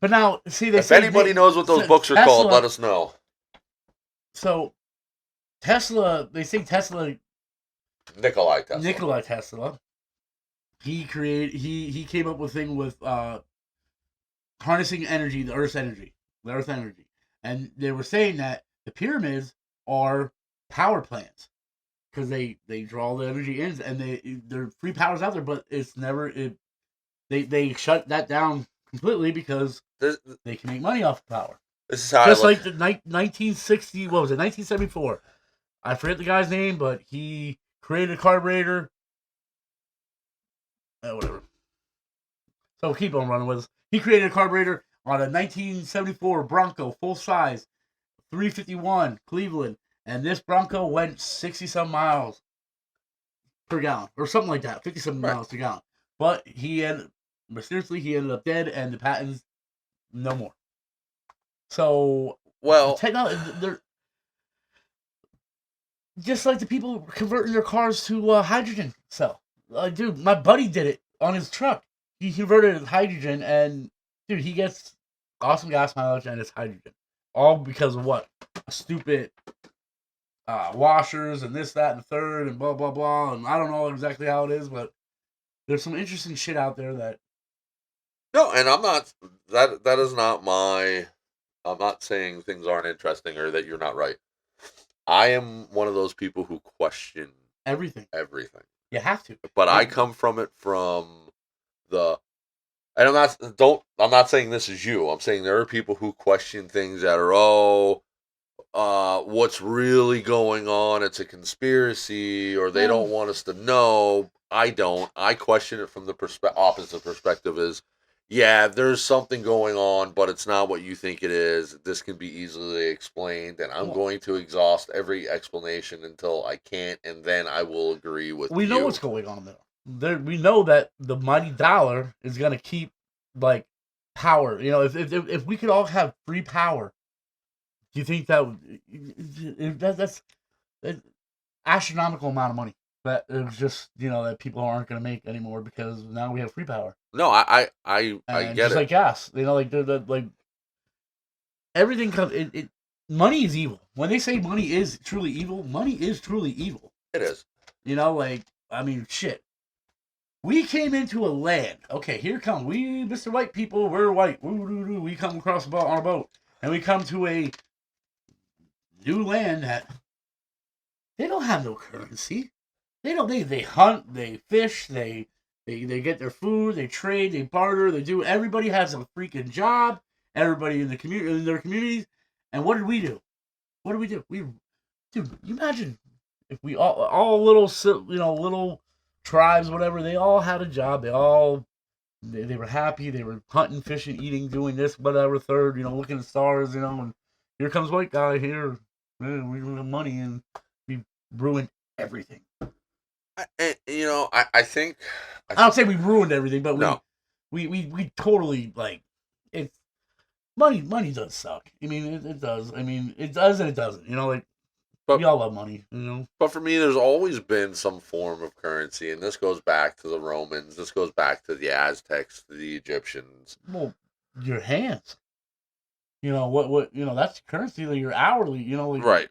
but now see they If say anybody knows what those books are called, let us know. So Tesla, they say Tesla, Nikolai Tesla. Nikola Tesla, he came up with a thing with harnessing energy, the Earth energy, and they were saying that the pyramids are power plants because they draw the energy in and they're free powers out there, but it's never They shut that down completely because This, they can make money off the power. this is how Just I look. like the 1960, what was it, 1974? I forget the guy's name, but he created a carburetor. Whatever. So keep on running with us. He created a carburetor on a 1974 Bronco, full size, 351 Cleveland, and this Bronco went 60-some miles per gallon, or something like that, 50-some Right. miles per gallon. But mysteriously, he ended up dead, and the patents, no more. So, Well, technology, they're just like the people converting their cars to hydrogen cell. Dude, my buddy did it on his truck. He converted it to hydrogen, and dude, he gets awesome gas mileage, and it's hydrogen. All because of what? Stupid washers and this, that, and the third, and blah, blah, blah. And I don't know exactly how it is, but there's some interesting shit out there that. no, and I'm not. That is not my. I'm not saying things aren't interesting or that you're not right. I am one of those people who question Everything. everything. You have to. But I come from it from the, and I'm not saying this is you. I'm saying there are people who question things that are, what's really going on? It's a conspiracy, or they don't want us to know. I don't. I question it from the opposite perspective. Is, yeah, there's something going on, but it's not what you think it is. This can be easily explained, and I'm going to exhaust every explanation until I can't, and then I will agree with you. We know what's going on there. We know that the mighty dollar is going to keep, like, power. You know, if we could all have free power, do you think that's an astronomical amount of money that it's just, that people aren't going to make anymore because now we have free power? No, I And get just it. like gas, like everything comes. Money is evil. When they say money is truly evil, money is truly evil. It is. Shit. We came into a land. Okay, here come we, Mr. White people. We're white. We come across on a boat, and we come to a new land that they don't have no currency. They don't. They hunt. They fish. They get their food. They trade. They barter. They do. Everybody has a freaking job. Everybody in their communities. And what did we do? What did we do? Dude, you imagine if we all little tribes, whatever, they all had a job. They were happy. They were hunting, fishing, eating, doing this, whatever, third, looking at stars, and here comes white guy here. Man, we have money, and we ruined everything. I think. I don't say we ruined everything, but no. we totally, like, it's money does suck. I mean, it does. I mean, it does and it doesn't. But we all love money, But for me, there's always been some form of currency, and this goes back to the Romans. This goes back to the Aztecs, to the Egyptians. Well, your hands. That's currency. Like your hourly. Right.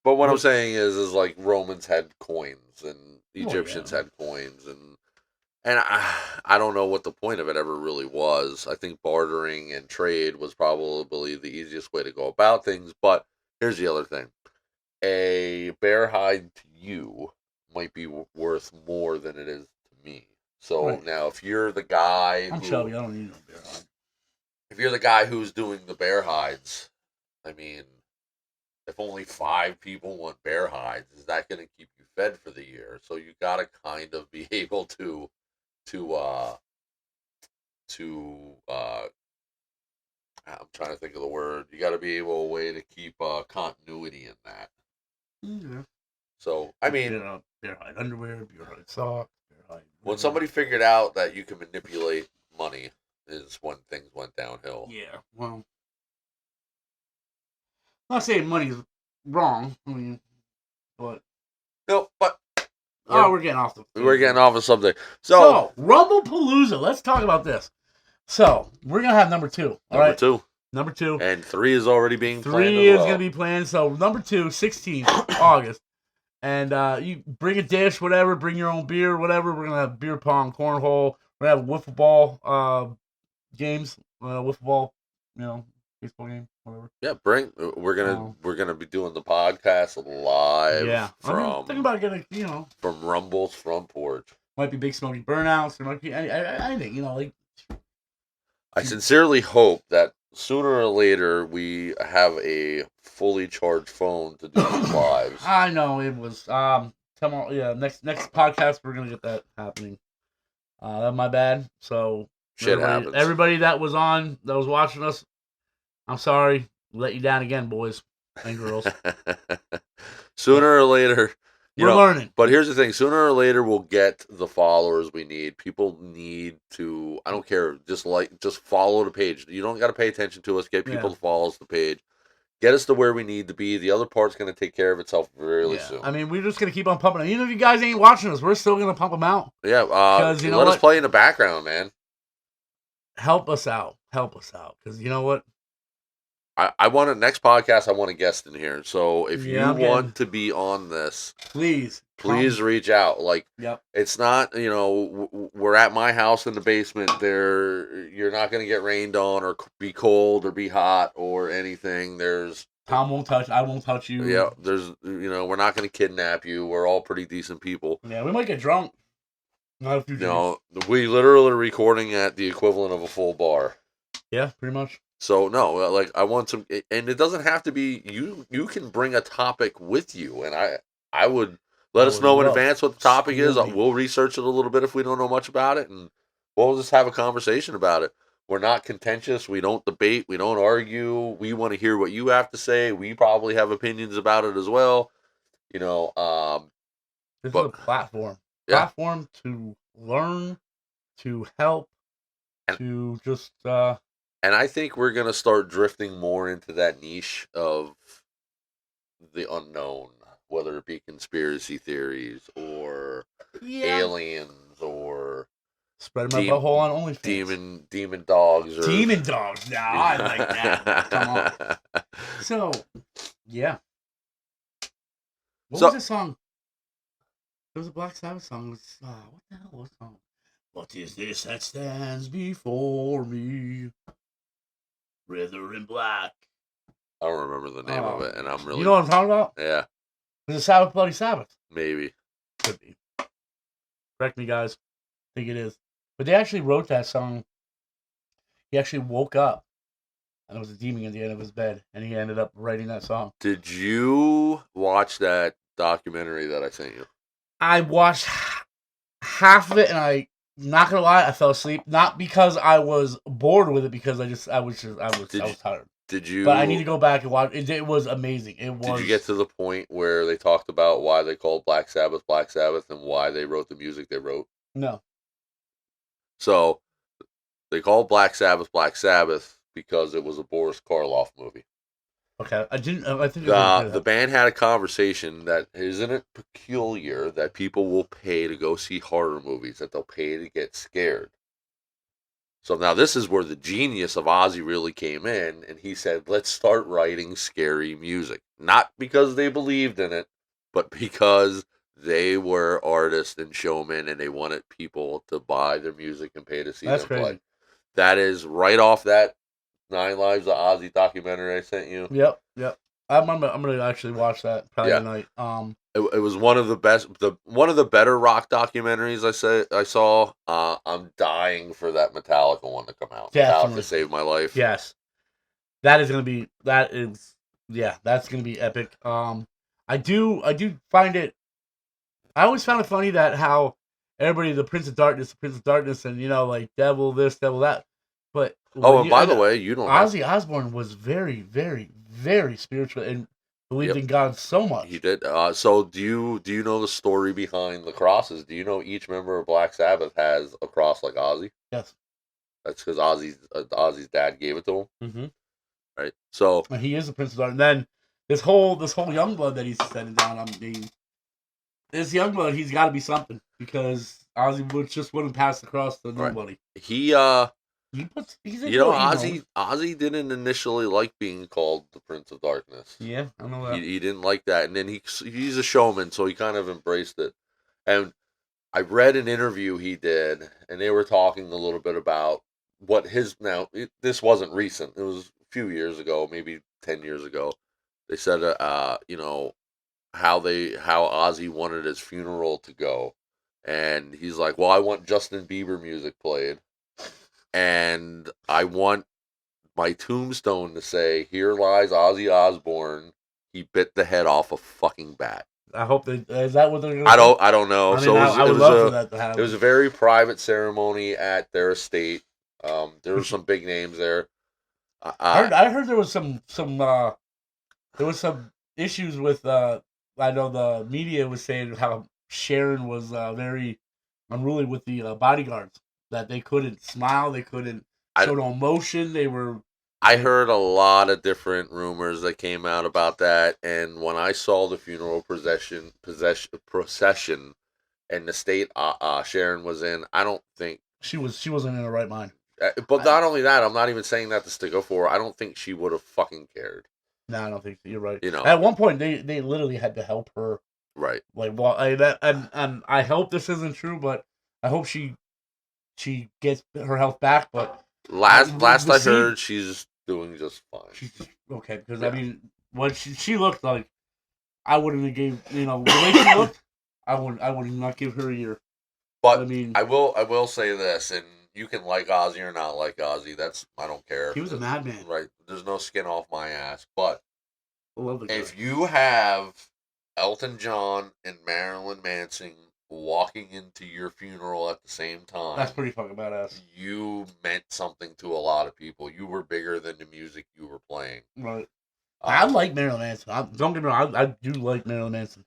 But what I'm saying is like Romans had coins and Egyptians had coins, and I don't know what the point of it ever really was. I think bartering and trade was probably the easiest way to go about things. But here's the other thing. A bear hide to you might be worth more than it is to me. So now, if you're the guy, I'm chubby. I don't need no bear hide. If you're the guy who's doing the bear hides, I mean, if only 5 people want bear hides, is that going to keep you fed for the year? So you got to kind of be able to I'm trying to think of the word. You got to be able a way to keep continuity in that. Yeah. So I mean, bear hide underwear, bear hide socks, bear hide. When somebody figured out that you can manipulate money, is when things went downhill. Yeah. Well, I'm not saying money's wrong. I mean, but no, but we're getting off of something. So Rumblepalooza. Let's talk about this. So we're gonna have number 2. Number 2. And 3 is already being planned. 3 is gonna be planned. So number 2, 16th August, and you bring a dish, whatever. Bring your own beer, whatever. We're gonna have beer pong, cornhole. We're gonna have wiffle ball games, wiffle ball, baseball game, whatever. Yeah, we're gonna be doing the podcast live. Yeah, I'm thinking about getting from Rumble's front porch. Might be Big Smoky Burnouts. There might be anything. You know, like I sincerely hope that sooner or later we have a fully charged phone to do these lives. I know it was tomorrow. Yeah, next podcast we're gonna get that happening. That's my bad. So Shit happens. everybody that was watching us, I'm sorry, let you down again, boys and girls. Sooner or later, we're learning. But here's the thing: sooner or later, we'll get the followers we need. People need to. I don't care. Just follow the page. You don't got to pay attention to us. Get people to follow us the page. Get us to where we need to be. The other part's going to take care of itself really soon. I mean, we're just going to keep on pumping them. Even if you guys ain't watching us, we're still going to pump them out. Yeah. Because let us play in the background, man. Help us out. Because you know what? I want a next podcast. I want a guest in here. So if you want to be on this, please reach out. Like, it's not, we're at my house in the basement. You're not going to get rained on or be cold or be hot or anything. Tom won't touch. I won't touch you. Yeah. We're not going to kidnap you. We're all pretty decent people. Yeah, we might get drunk. Not a few drinks. We literally are recording at the equivalent of a full bar. Yeah, pretty much. So no, like I want some, and it doesn't have to be you. You can bring a topic with you, and I would let us know in advance what the topic is. We'll research it a little bit if we don't know much about it, and we'll just have a conversation about it. We're not contentious. We don't debate. We don't argue. We want to hear what you have to say. We probably have opinions about it as well. This is a platform. Platform to learn, to help, to just. And I think we're going to start drifting more into that niche of the unknown, whether it be conspiracy theories or aliens or spread my butthole on OnlyFans. Demon dogs. Demon dogs. Now I like that. Come on. So, yeah. What was the song? There was a Black Sabbath song. It was, what the hell was the song? What is this that stands before me? River in black. I don't remember the name of it, and I'm really. You know what I'm talking about? Yeah. It's a Sabbath Bloody Sabbath. Maybe. Could be. Correct me, guys. I think it is. But they actually wrote that song. He actually woke up, and there was a demon at the end of his bed, and he ended up writing that song. Did you watch that documentary that I sent you? I watched half of it, and not gonna lie, I fell asleep. Not because I was bored with it, because I was tired. Did you? But I need to go back and watch. It was amazing. Did you get to the point where they talked about why they called Black Sabbath, and why they wrote the music they wrote? No. So they called Black Sabbath because it was a Boris Karloff movie. Okay, I didn't. I think the band had a conversation that isn't it peculiar that people will pay to go see horror movies, that they'll pay to get scared. So now this is where the genius of Ozzy really came in, and he said, "Let's start writing scary music." Not because they believed in it, but because they were artists and showmen, and they wanted people to buy their music and pay to see them play. That is right off that 9 Lives of Ozzy documentary I sent you. Yep. I'm gonna actually watch that probably tonight. It was one of the best, one of the better rock documentaries I saw. I'm dying for that Metallica one to come out. Metallica Saved My Life. Yes, that's gonna be epic. I do find it. I always found it funny that how everybody, the Prince of Darkness, and like devil this, devil that. But and by the way, you don't. Ozzy Osbourne was very, very, very spiritual and believed in God so much. He did. So do you know the story behind the crosses? Do you know each member of Black Sabbath has a cross like Ozzy? Yes. That's because Ozzy's dad gave it to him. Mm-hmm. Right. So and he is the Prince of Darkness. And then this whole young blood that he's sending down. This young blood, he's got to be something, because Ozzy just wouldn't pass the cross to nobody. Right. Ozzy didn't initially like being called the Prince of Darkness. Yeah, I know that. He didn't like that, and then he's a showman, so he kind of embraced it. And I read an interview he did, and they were talking a little bit about what this wasn't recent. It was a few years ago, maybe 10 years ago. They said, how Ozzy wanted his funeral to go. and he's like, "Well, I want Justin Bieber music played, and I want my tombstone to say, 'Here lies Ozzy Osbourne. He bit the head off a fucking bat.'" I hope that is that what they're gonna. I don't know. I mean, So I would love for that to happen. it was a very private ceremony at their estate. There were some big names there. I heard there was some issues with I know the media was saying how Sharon was very unruly with the bodyguards, that they couldn't smile, they couldn't show no emotion, they were. I heard a lot of different rumors that came out about that, and when I saw the funeral procession, and the state Sharon was in, I don't think she wasn't in her right mind. But not only that, I'm not even saying that to stick up for her. I don't think she would have fucking cared. No, I don't think so. You're right. You know, at one point they literally had to help her. Right. Like, well, and I hope this isn't true, but I hope she gets her health back. But last I heard, she's doing just fine. She's okay, because I mean, what she looked like, I wouldn't have gave, the way she looked, I would not give her a year. But I mean, I will say this, and you can like Ozzy or not like Ozzy. I don't care. He was a madman. Right. There's no skin off my ass. But I love the guy. If you have Elton John and Marilyn Manson walking into your funeral at the same time, that's pretty fucking badass. You meant something to a lot of people. You were bigger than the music you were playing. Right. I like Marilyn Manson. Don't get me wrong. I do like Marilyn Manson.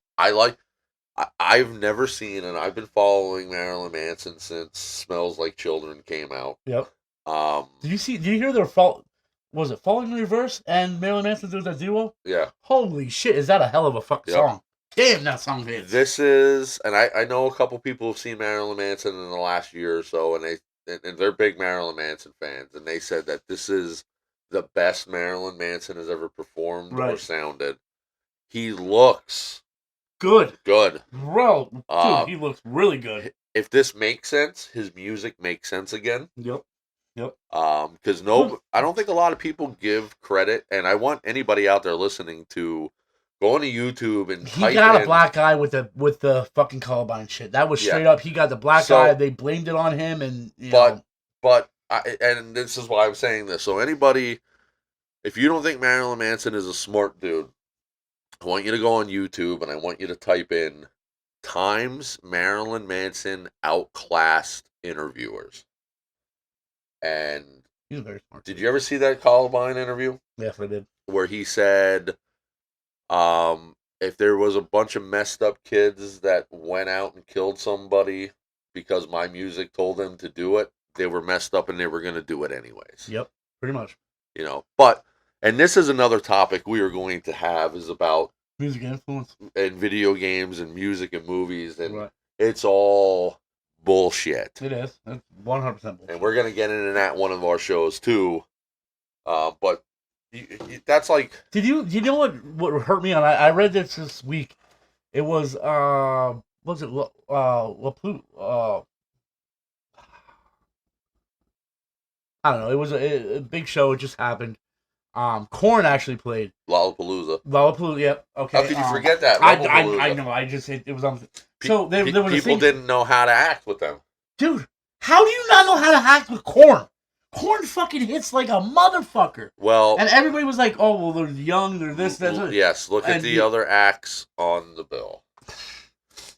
I've never seen, and I've been following Marilyn Manson since Smells Like Children came out. Yep. Did you hear their Fall? Was it Falling in Reverse and Marilyn Manson did that duo? Yeah. Holy shit! Is that a hell of a fucking song? Damn, that song hits. This is, and I know a couple people have seen Marilyn Manson in the last year or so, and they're big Marilyn Manson fans, and they said that this is the best Marilyn Manson has ever performed or sounded. He looks good. Bro, dude, he looks really good. If this makes sense, his music makes sense again. Yep. Because I don't think a lot of people give credit, and I want anybody out there listening to go on to YouTube and he got a black eye with the fucking Columbine shit. That was straight up. He got the black eye. They blamed it on him, and and this is why I'm saying this. So anybody, if you don't think Marilyn Manson is a smart dude, I want you to go on YouTube and I want you to type in times Marilyn Manson outclassed interviewers. And he's very smart. Did you ever see that Columbine interview? Yes, I did. Where he said, if there was a bunch of messed up kids that went out and killed somebody because my music told them to do it, they were messed up and they were going to do it anyways. Yep, pretty much. And this is another topic we are going to have, is about music influence and video games and music and movies, and it's all bullshit. It is. It's 100% bullshit. And we're going to get into that one of our shows too. But that's like... Did you know what hurt me? I read this week. It was I don't know. It was a big show. It just happened. Korn actually played Lollapalooza. Yep. Okay. How could you forget that? I know. It was on. So there was people didn't know how to act with them. Dude, how do you not know how to act with Korn? Korn fucking hits like a motherfucker. Well, and everybody was like, "Oh, well, they're young. They're this, that." Yes. Look at the other acts on the bill,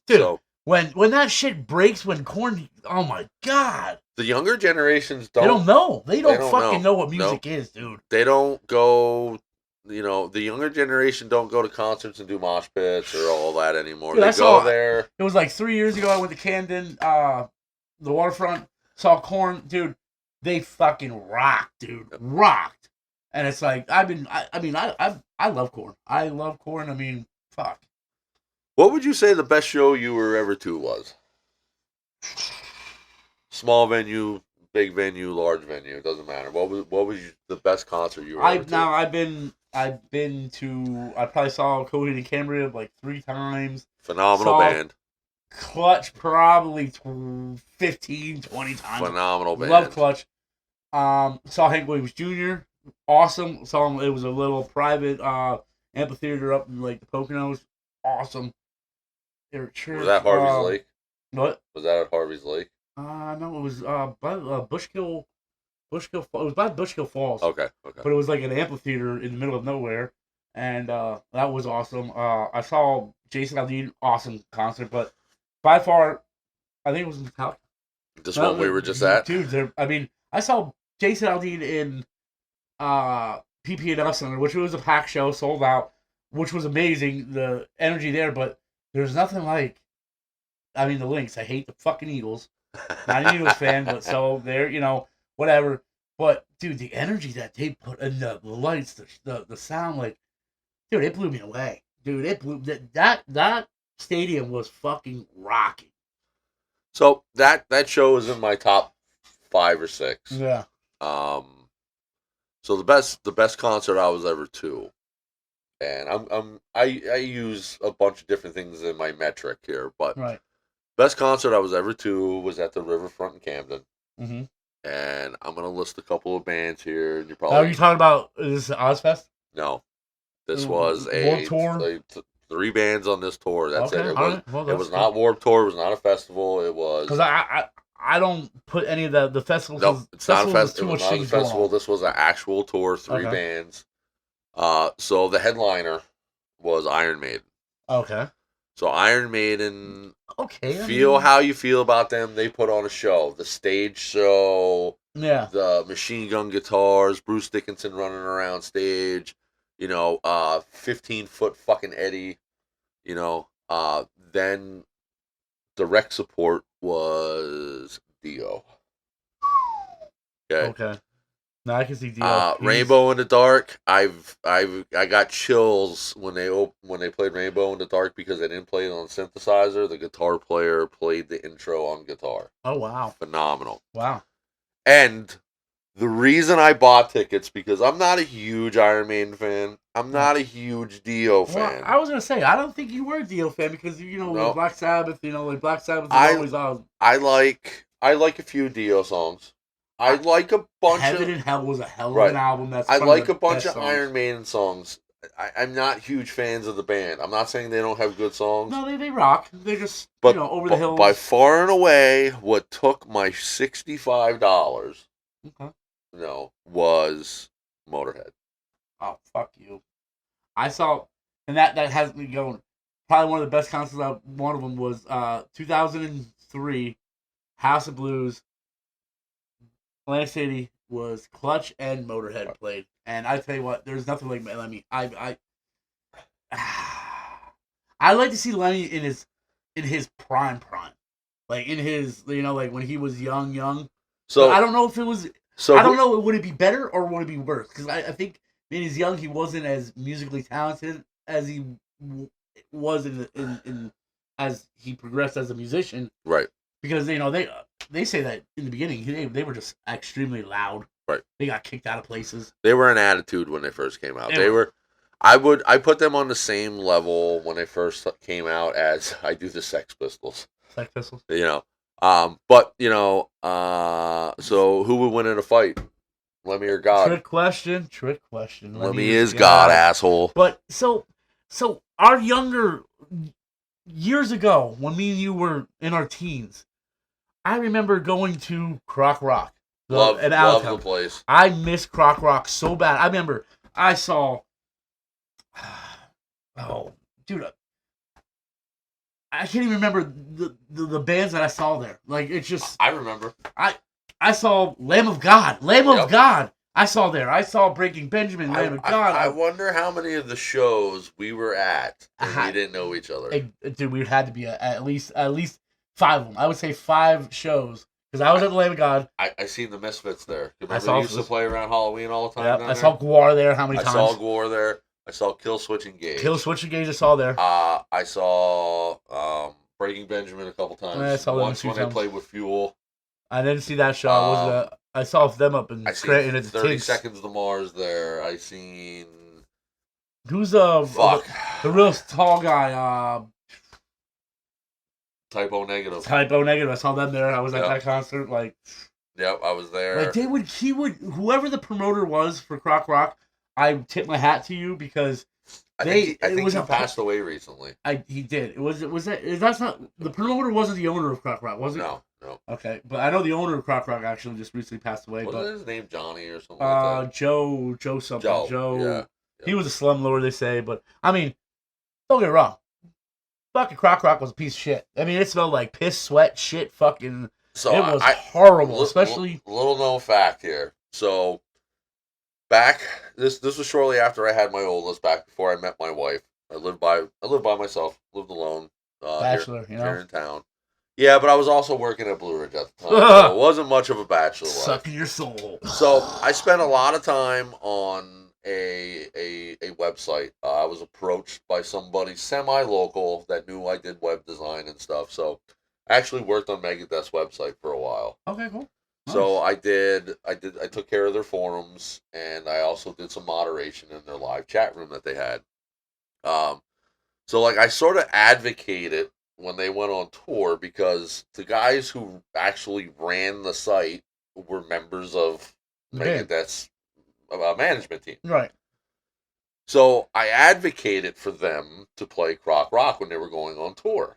dude. When that shit breaks, when Korn, oh my god. The younger generations don't. They don't know. They don't fucking know what music is, dude. They don't go. The younger generation don't go to concerts and do mosh pits or all that anymore. Dude, they go there. It was like 3 years ago. I went to Camden, the waterfront, saw Korn, dude. They fucking rocked, dude. Rocked. And it's like I love Korn. I love Korn. I mean, fuck. What would you say the best show you were ever to was? Small venue, big venue, large venue, it doesn't matter. What was the best concert you were ever to? I've been to, I probably saw Coheed and Cambria like 3 times. Phenomenal band. Clutch probably 15, 20 times. Phenomenal band. Love Clutch. Saw Hank Williams Jr. Awesome. Saw him. It was a little private amphitheater up in like the Poconos. Awesome. Was that Harvey's Lake? What? Was that at Harvey's Lake? No, it was by Bushkill. Bushkill. It was by Bushkill Falls. Okay. But it was like an amphitheater in the middle of nowhere, and that was awesome. I saw Jason Aldean, awesome concert, but by far, I think it was Metallica. This one we were just at? Dude, I mean, I saw Jason Aldean in PP&L Center, which was a packed show, sold out, which was amazing, the energy there, but there's nothing like, I mean, the Lynx. I hate the fucking Eagles. Not an Eagles fan, but so they're, whatever. But, dude, the energy that they put in the lights, the sound, like, dude, it blew me away. Dude, it blew, that stadium was fucking rocking. So that show is in my top 5 or 6. Yeah. So the best concert I was ever to, and I use a bunch of different things in my metric here, but right. Best concert I was ever to was at the Riverfront in Camden. Mm-hmm. And I'm gonna list a couple of bands here, and you probably. Are you talking about is this Ozfest? No, this was a tour. 3 bands on this tour. That's okay, it. It was not Warped Tour. It was not a festival. It was because I don't put any of the festivals. No, it's not a festival. It was not a festival. On. This was an actual tour. 3 bands. So the headliner was Iron Maiden. Okay. So Iron Maiden. Okay. Feel how you feel about them. They put on a show. The stage show. Yeah. The machine gun guitars. Bruce Dickinson running around stage. 15-foot fucking Eddie. Then direct support was Dio. Okay. No, I can see Dio. Rainbow in the Dark. I got chills when they played Rainbow in the Dark because they didn't play it on synthesizer. The guitar player played the intro on guitar. Oh wow! Phenomenal. Wow. And the reason I bought tickets because I'm not a huge Iron Maiden fan. I'm not a huge Dio fan. I was gonna say I don't think you were a Dio fan because Nope. Black Sabbath. Like Black Sabbath is always. I like a few Dio songs. I like a bunch Heaven of... and Hell was a hell of an album. I like a bunch of Iron Maiden songs. I'm not huge fans of the band. I'm not saying they don't have good songs. No, they rock. They just, over the hills. By far and away, what took my $65 was Motorhead. Oh, fuck you. I saw... And that has me going... Probably one of the best concerts. One of them was 2003, House of Blues. Atlantic City was Clutch and Motorhead played, and I tell you what, there's nothing like Lemmy. I like to see Lemmy in his prime, like in his like when he was young. So but I don't know if it was. So I don't know. Would it be better or would it be worse? Because I think when he's young, he wasn't as musically talented as he was in as he progressed as a musician. Right. Because they say that in the beginning they were just extremely loud. Right. They got kicked out of places. They were an attitude when they first came out. They were. I put them on the same level when they first came out as I do the Sex Pistols. Sex Pistols. But so who would win in a fight? Lemmy or God? Trick question. Lemmy is God, asshole. But so our younger years ago, when me and you were in our teens, I remember going to Croc Rock. Love the place. I miss Croc Rock so bad. I remember I saw... Oh, dude. I can't even remember the bands that I saw there. Like, it's just... I remember. I saw Lamb of God. Lamb of God. I saw there. I saw Breaking Benjamin, Lamb of God. I wonder how many of the shows we were at and we didn't know each other. Dude, we had to be at least 5 of them. I would say 5 shows. Because I was at the Lamb of God. I seen the Misfits there. Remember they used to play around Halloween all the time? Yep, I saw Gwar there how many times? I saw Gwar there. I saw Killswitch Engage. I saw there. I saw Breaking Benjamin a couple times. I saw them once when they played with Fuel. I didn't see that show. I saw them up in Scranton at the 30 Seconds to Mars there. I seen... Who's the real tall guy? Typo Negative. I saw them there. I was at that concert. Yep, I was there. Like he would, whoever the promoter was for Croc Rock, I tip my hat to you because I They think it was he a passed away recently. he did. Was that that's not the promoter wasn't the owner of Croc Rock, was it? No. Okay, but I know the owner of Croc Rock actually just recently passed away. Wasn't his name Johnny or something like that? Joe something. Yeah. He was a slumlord, they say. But I mean, don't get me wrong. Fucking Croc Rock was a piece of shit. I mean, it smelled like piss, sweat, shit. Fucking. So it was horrible, especially. Little known fact here. So back this was shortly after I had my oldest. Back before I met my wife. I lived by myself. Lived alone. Bachelor, here in town. Yeah, but I was also working at Blue Ridge at the time, so it wasn't much of a bachelor life. Sucking your soul. So I spent a lot of time on a website. I was approached by somebody semi-local that knew I did web design and stuff. So I actually worked on Megadeth's website for a while. Okay, cool. Nice. So I took care of their forums, and I also did some moderation in their live chat room that they had. So like I sort of advocated when they went on tour because the guys who actually ran the site were members of Megadeth's management team. Right. So I advocated for them to play Croc Rock when they were going on tour.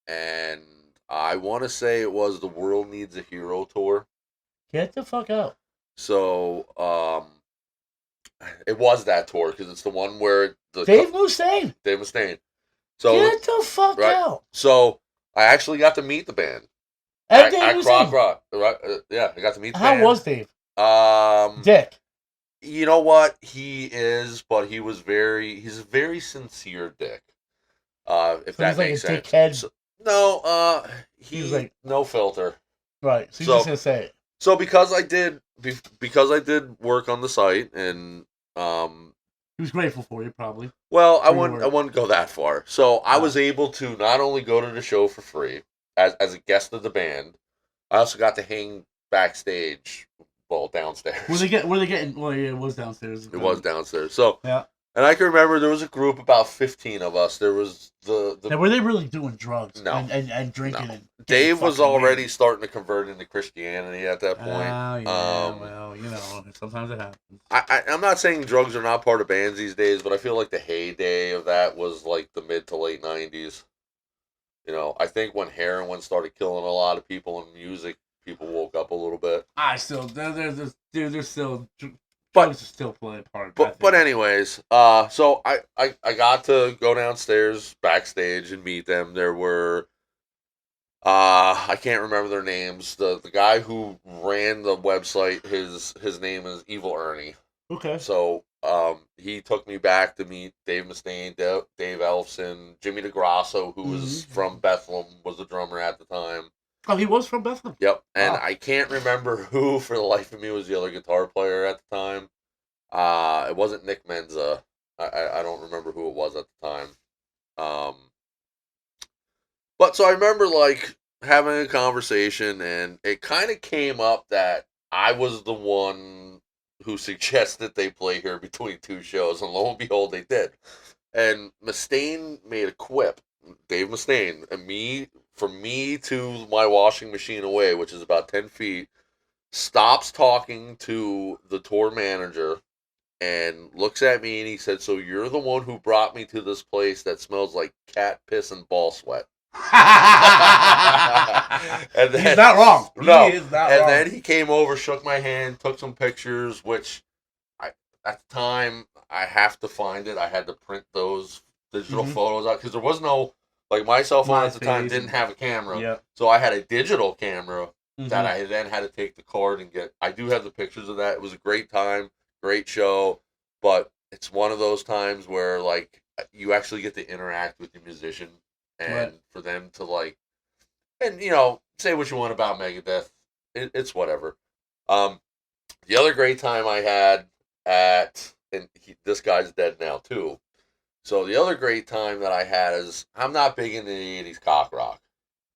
And I want to say it was the World Needs a Hero tour. Get the fuck out. So it was that tour because it's the one where Dave Mustaine. Dave Mustaine. So get the fuck out. So I actually got to meet the band at Croc Rock. Right? Yeah, I got to meet the band. How was Dave? Dick. You know what he is, but he's a very sincere dick. If so that he's makes like a sense. Dickhead. So, no, he's like no filter. Right. So you're just gonna say it. So because I did work on the site and he was grateful for you, probably. Well, I wouldn't go that far. So I was able to not only go to the show for free as a guest of the band, I also got to hang backstage, well, downstairs. Were they getting? Well, yeah, it was downstairs. It was downstairs. So yeah. And I can remember there was a group about 15 of us. There was the now, were they really doing drugs? No. And drinking? No. And Dave was already starting to convert into Christianity at that point. Yeah, well, you know, sometimes it happens. I'm not saying drugs are not part of bands these days, but I feel like the heyday of that was like the mid to late 90s. You know, I think when heroin started killing a lot of people in music, people woke up a little bit. They're still... But still playing part. But anyways, so I got to go downstairs backstage and meet them. There were I can't remember their names. The guy who ran the website, his name is Evil Ernie. Okay. So he took me back to meet Dave Mustaine, Dave Ellefson, Jimmy DeGrasso, who was from Bethlehem, was the drummer at the time. Oh, he was from Bethlehem? Yep. And I can't remember who, for the life of me, was the other guitar player at the time. It wasn't Nick Menza. I don't remember who it was at the time. But so I remember, like, having a conversation, and it kind of came up that I was the one who suggested they play here between two shows, and lo and behold, they did. And Mustaine made a quip, Dave Mustaine, and from me to my washing machine away, which is about 10 feet, stops talking to the tour manager and looks at me and he said, "So you're the one who brought me to this place that smells like cat piss and ball sweat." And then, he's not wrong. No. He is not wrong. Then he came over, shook my hand, took some pictures, which at the time, I have to find it. I had to print those digital photos out because there was no, like, my cell phone at the time didn't have a camera. Yep. So I had a digital camera that I then had to take the card and get. I do have the pictures of that. It was a great time, great show, but it's one of those times where, like, you actually get to interact with your musician and for them to, like, and, you know, say what you want about Megadeth. It's whatever. The other great time I had this guy's dead now too. So the other great time that I had is, I'm not big into the 80s cock rock.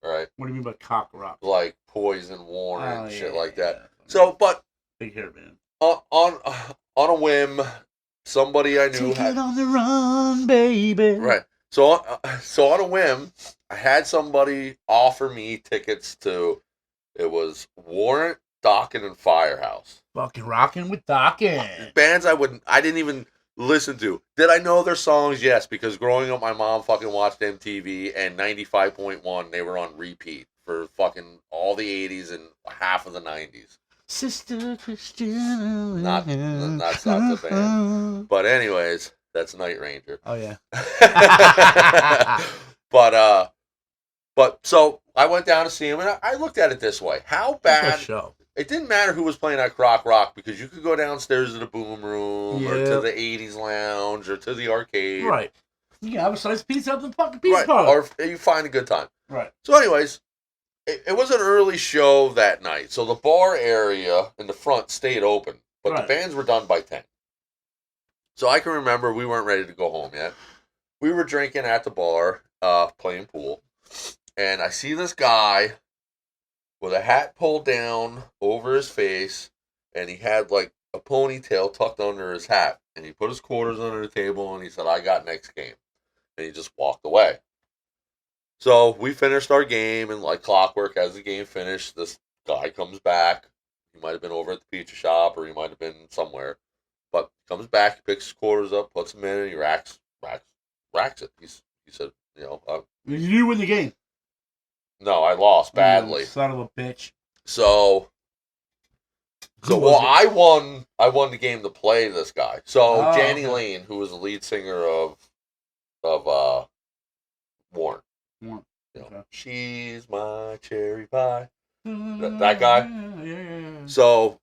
Right? What do you mean by cock rock? Like Poison, Warren, and shit like that. Yeah. So, but big hair band. On a whim, somebody I knew had on the run, baby. Right. So on a whim, I had somebody offer me tickets to. It was Warrant, Dokken, and Firehouse. Fucking rocking with Dokken. Bands I didn't even listen to. Did I know their songs? Yes, because growing up, my mom fucking watched MTV, and 95.1 they were on repeat for fucking all the 80s and half of the 90s. Sister Christian. That's not the band. But anyways, that's Night Ranger. Oh yeah. But so I went down to see him, and I looked at it this way: how That's a bad? show. It didn't matter who was playing at Croc Rock, because you could go downstairs to the Boom Room or to Yep. the 80s Lounge or to the arcade. Right. You can have a slice pizza at the fucking pizza Right. parlor. Or you find a good time. Right. So anyways, it was an early show that night. So the bar area in the front stayed open, but Right. the bands were done by 10. So I can remember we weren't ready to go home yet. We were drinking at the bar, playing pool. And I see this guy with a hat pulled down over his face, and he had like a ponytail tucked under his hat. And he put his quarters under the table, and he said, "I got next game." And he just walked away. So we finished our game, and like clockwork, as the game finished, this guy comes back. He might have been over at the pizza shop, or he might have been somewhere. But he comes back, he picks his quarters up, puts them in, and he racks it. He said, You win the game. no, I lost badly. You son of a bitch. So Who well, was I won the game to play this guy. So Oh, Janny okay. Lane, who was the lead singer of Warren. Warren, You know, okay. she's my cherry pie. That guy? Yeah. So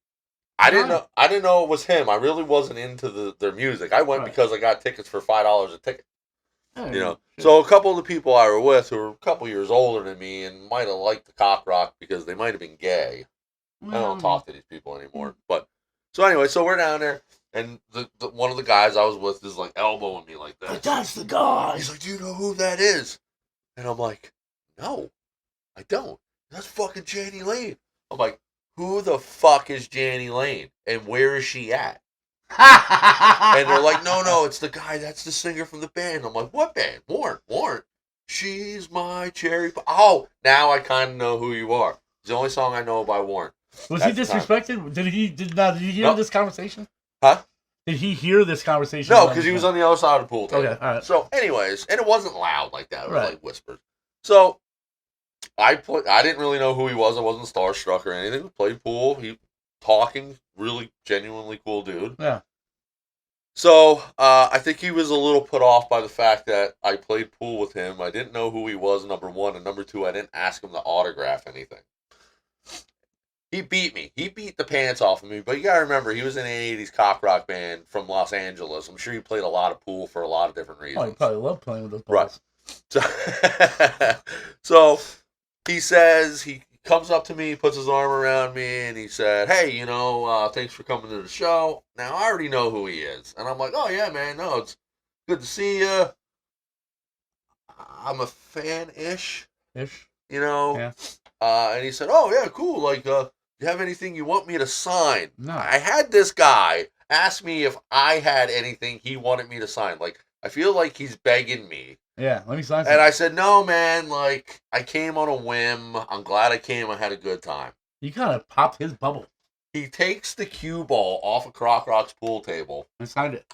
I Wow. didn't know it was him. I really wasn't into their music. I went Right. because I got tickets for $5 a ticket. Yeah, You know. shit. So a couple of the people I were with, who were a couple years older than me, and might have liked the cock rock because they might have been gay. I don't talk to these people anymore. But so anyway, so we're down there, and the one of the guys I was with is like elbowing me like this. That's the guy. He's like, "Do you know who that is?" And I'm like, "No, I don't. That's fucking Janny Lane." I'm like, "Who the fuck is Janny Lane? And where is she at?" And they're like, "No, it's the guy. That's the singer from the band." I'm like, "What band?" Warren. She's my cherry pie. Oh, now I kind of know who you are. It's the only song I know by Warren. Was he At the time. disrespected? Did he hear No. this conversation? Huh? Did he hear this conversation? No, because he was on the other side of the pool table. Okay, all right. So, anyways, and it wasn't loud like that. It was Right. like whispered. So, I didn't really know who he was. I wasn't starstruck or anything. We played pool. He talking, really genuinely cool dude. Yeah. So, I think he was a little put off by the fact that I played pool with him. I didn't know who he was, number one. And number two, I didn't ask him to autograph anything. He beat me. He beat the pants off of me. But you gotta remember, he was in an 80s cock rock band from Los Angeles. I'm sure he played a lot of pool for a lot of different Oh, reasons. he probably loved playing with those Right. balls. So he says, he comes up to me, puts his arm around me, and he said, "Hey, thanks for coming to the show." Now, I already know who he is. And I'm like, "Oh, yeah, man. No, it's good to see you. I'm a fan-ish, Ish. Yeah. Yeah. And he said, "Oh, yeah, cool. Like, you have anything you want me to sign?" No. I had this guy ask me if I had anything he wanted me to sign. Like, I feel like he's begging me. Yeah. Let me sign something. And I said, "No, man, like, I came on a whim. I'm glad I came. I had a good time." You kind of popped his bubble. He takes the cue ball off of Croc Rock's pool table, I signed it.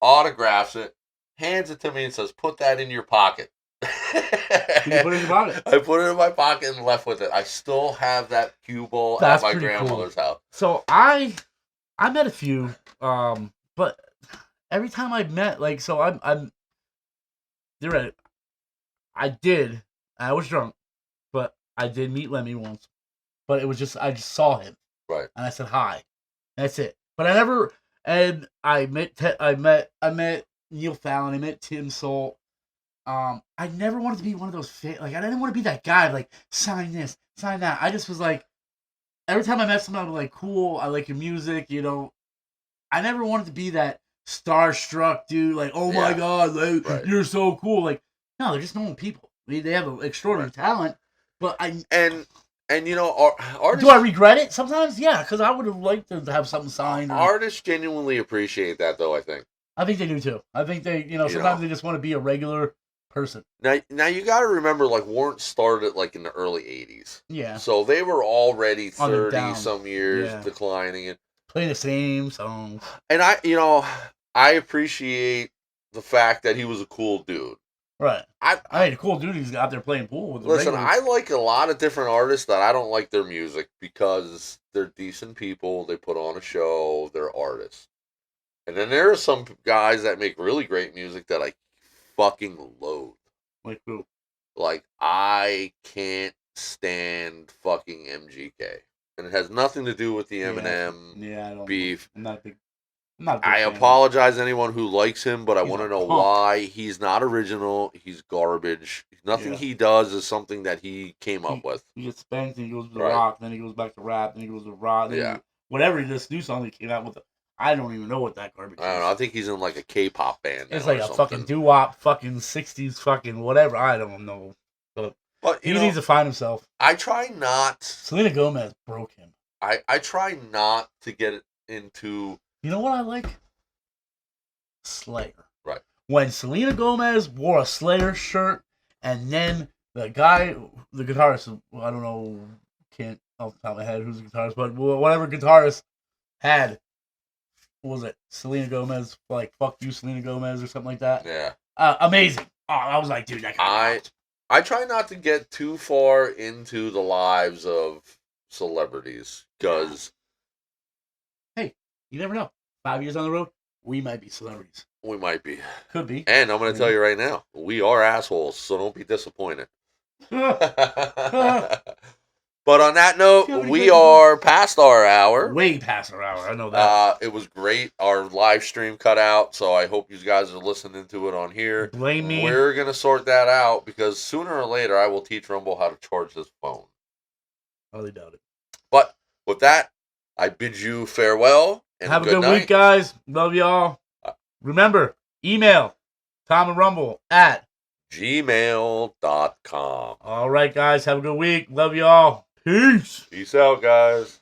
autographs it, hands it to me, and says, "Put that in your pocket." Did you put it in your pocket? I put it in my pocket and left with it. I still have that cue ball That's at my pretty cool. grandmother's house. So I met a few, but every time I met, like, so I'm. You're right. I was drunk, but I did meet Lemmy once. But it was I just saw him. Right. And I said hi. That's it. But I never, and I met Neil Fallon. I met Tim Salt. I never wanted to be one of those I didn't want to be that guy, like, sign this, sign that. I just was like, every time I met someone, I was like, cool, I like your music, I never wanted to be that starstruck dude, like, oh my Yeah. God, like, Right. you're so cool. Like, no, they're just normal people. I mean, they have an extraordinary talent, but And artists, do I regret it sometimes? Yeah, because I would have liked to have something signed. artists genuinely appreciate that, though, I think. I think they do too. I think they, sometimes they just want to be a regular person. Now you got to remember, like, Warrant started, like, in the early 80s. Yeah. So they were already On the 30 down. some years Yeah. declining. Play the same songs. And I I appreciate the fact that he was a cool dude. Right. I I mean, cool dude. He's out there playing pool with the listen. regulars. I like a lot of different artists that I don't like their music because they're decent people. They put on a show. They're artists. And then there are some guys that make really great music that I fucking loathe. Like who? Like, I can't stand fucking MGK. And it has nothing to do with the Eminem Yeah, I don't. beef. I'm not a big. I'm not a big I fan of apologize to anyone who likes him, but I He's want to a know punk. why. He's not original. He's garbage. Nothing Yeah. he does is something that he came up with. He gets spanked, then he goes to Right. rock, then he goes back to rap, then he goes to rock, then Yeah. whatever he just do something he came out with. I don't even know what that garbage I don't know. I think he's in like a K-pop band. It's now like or a something. fucking doo-wop, fucking 60s fucking whatever. I don't know. But He needs to find himself. I try not. Selena Gomez broke him. I try not to get into. You know what I like? Slayer. Right. When Selena Gomez wore a Slayer shirt, and then the guy, the guitarist, I don't know, can't off the top of my head who's the guitarist, but whatever guitarist had, what was it? Selena Gomez, like "fuck you, Selena Gomez" or something like that. Yeah. Amazing. Oh, I was like, dude, that guy. I try not to get too far into the lives of celebrities because You never know. 5 years on the road, we might be celebrities. we might be. Could be. And I'm going to tell you right now, we are assholes, so don't be disappointed. But on that note, we are past our hour. Way past our hour. I know that. It was great. Our live stream cut out, so I hope you guys are listening to it on here. Blame me. We're going to sort that out because sooner or later I will teach Rumble how to charge his phone. Highly doubt it. But with that, I bid you farewell and Have a good good night. week, guys. Love y'all. Remember, email Tom and Rumble at gmail.com. All right, guys. Have a good week. Love y'all. Peace. Peace out, guys.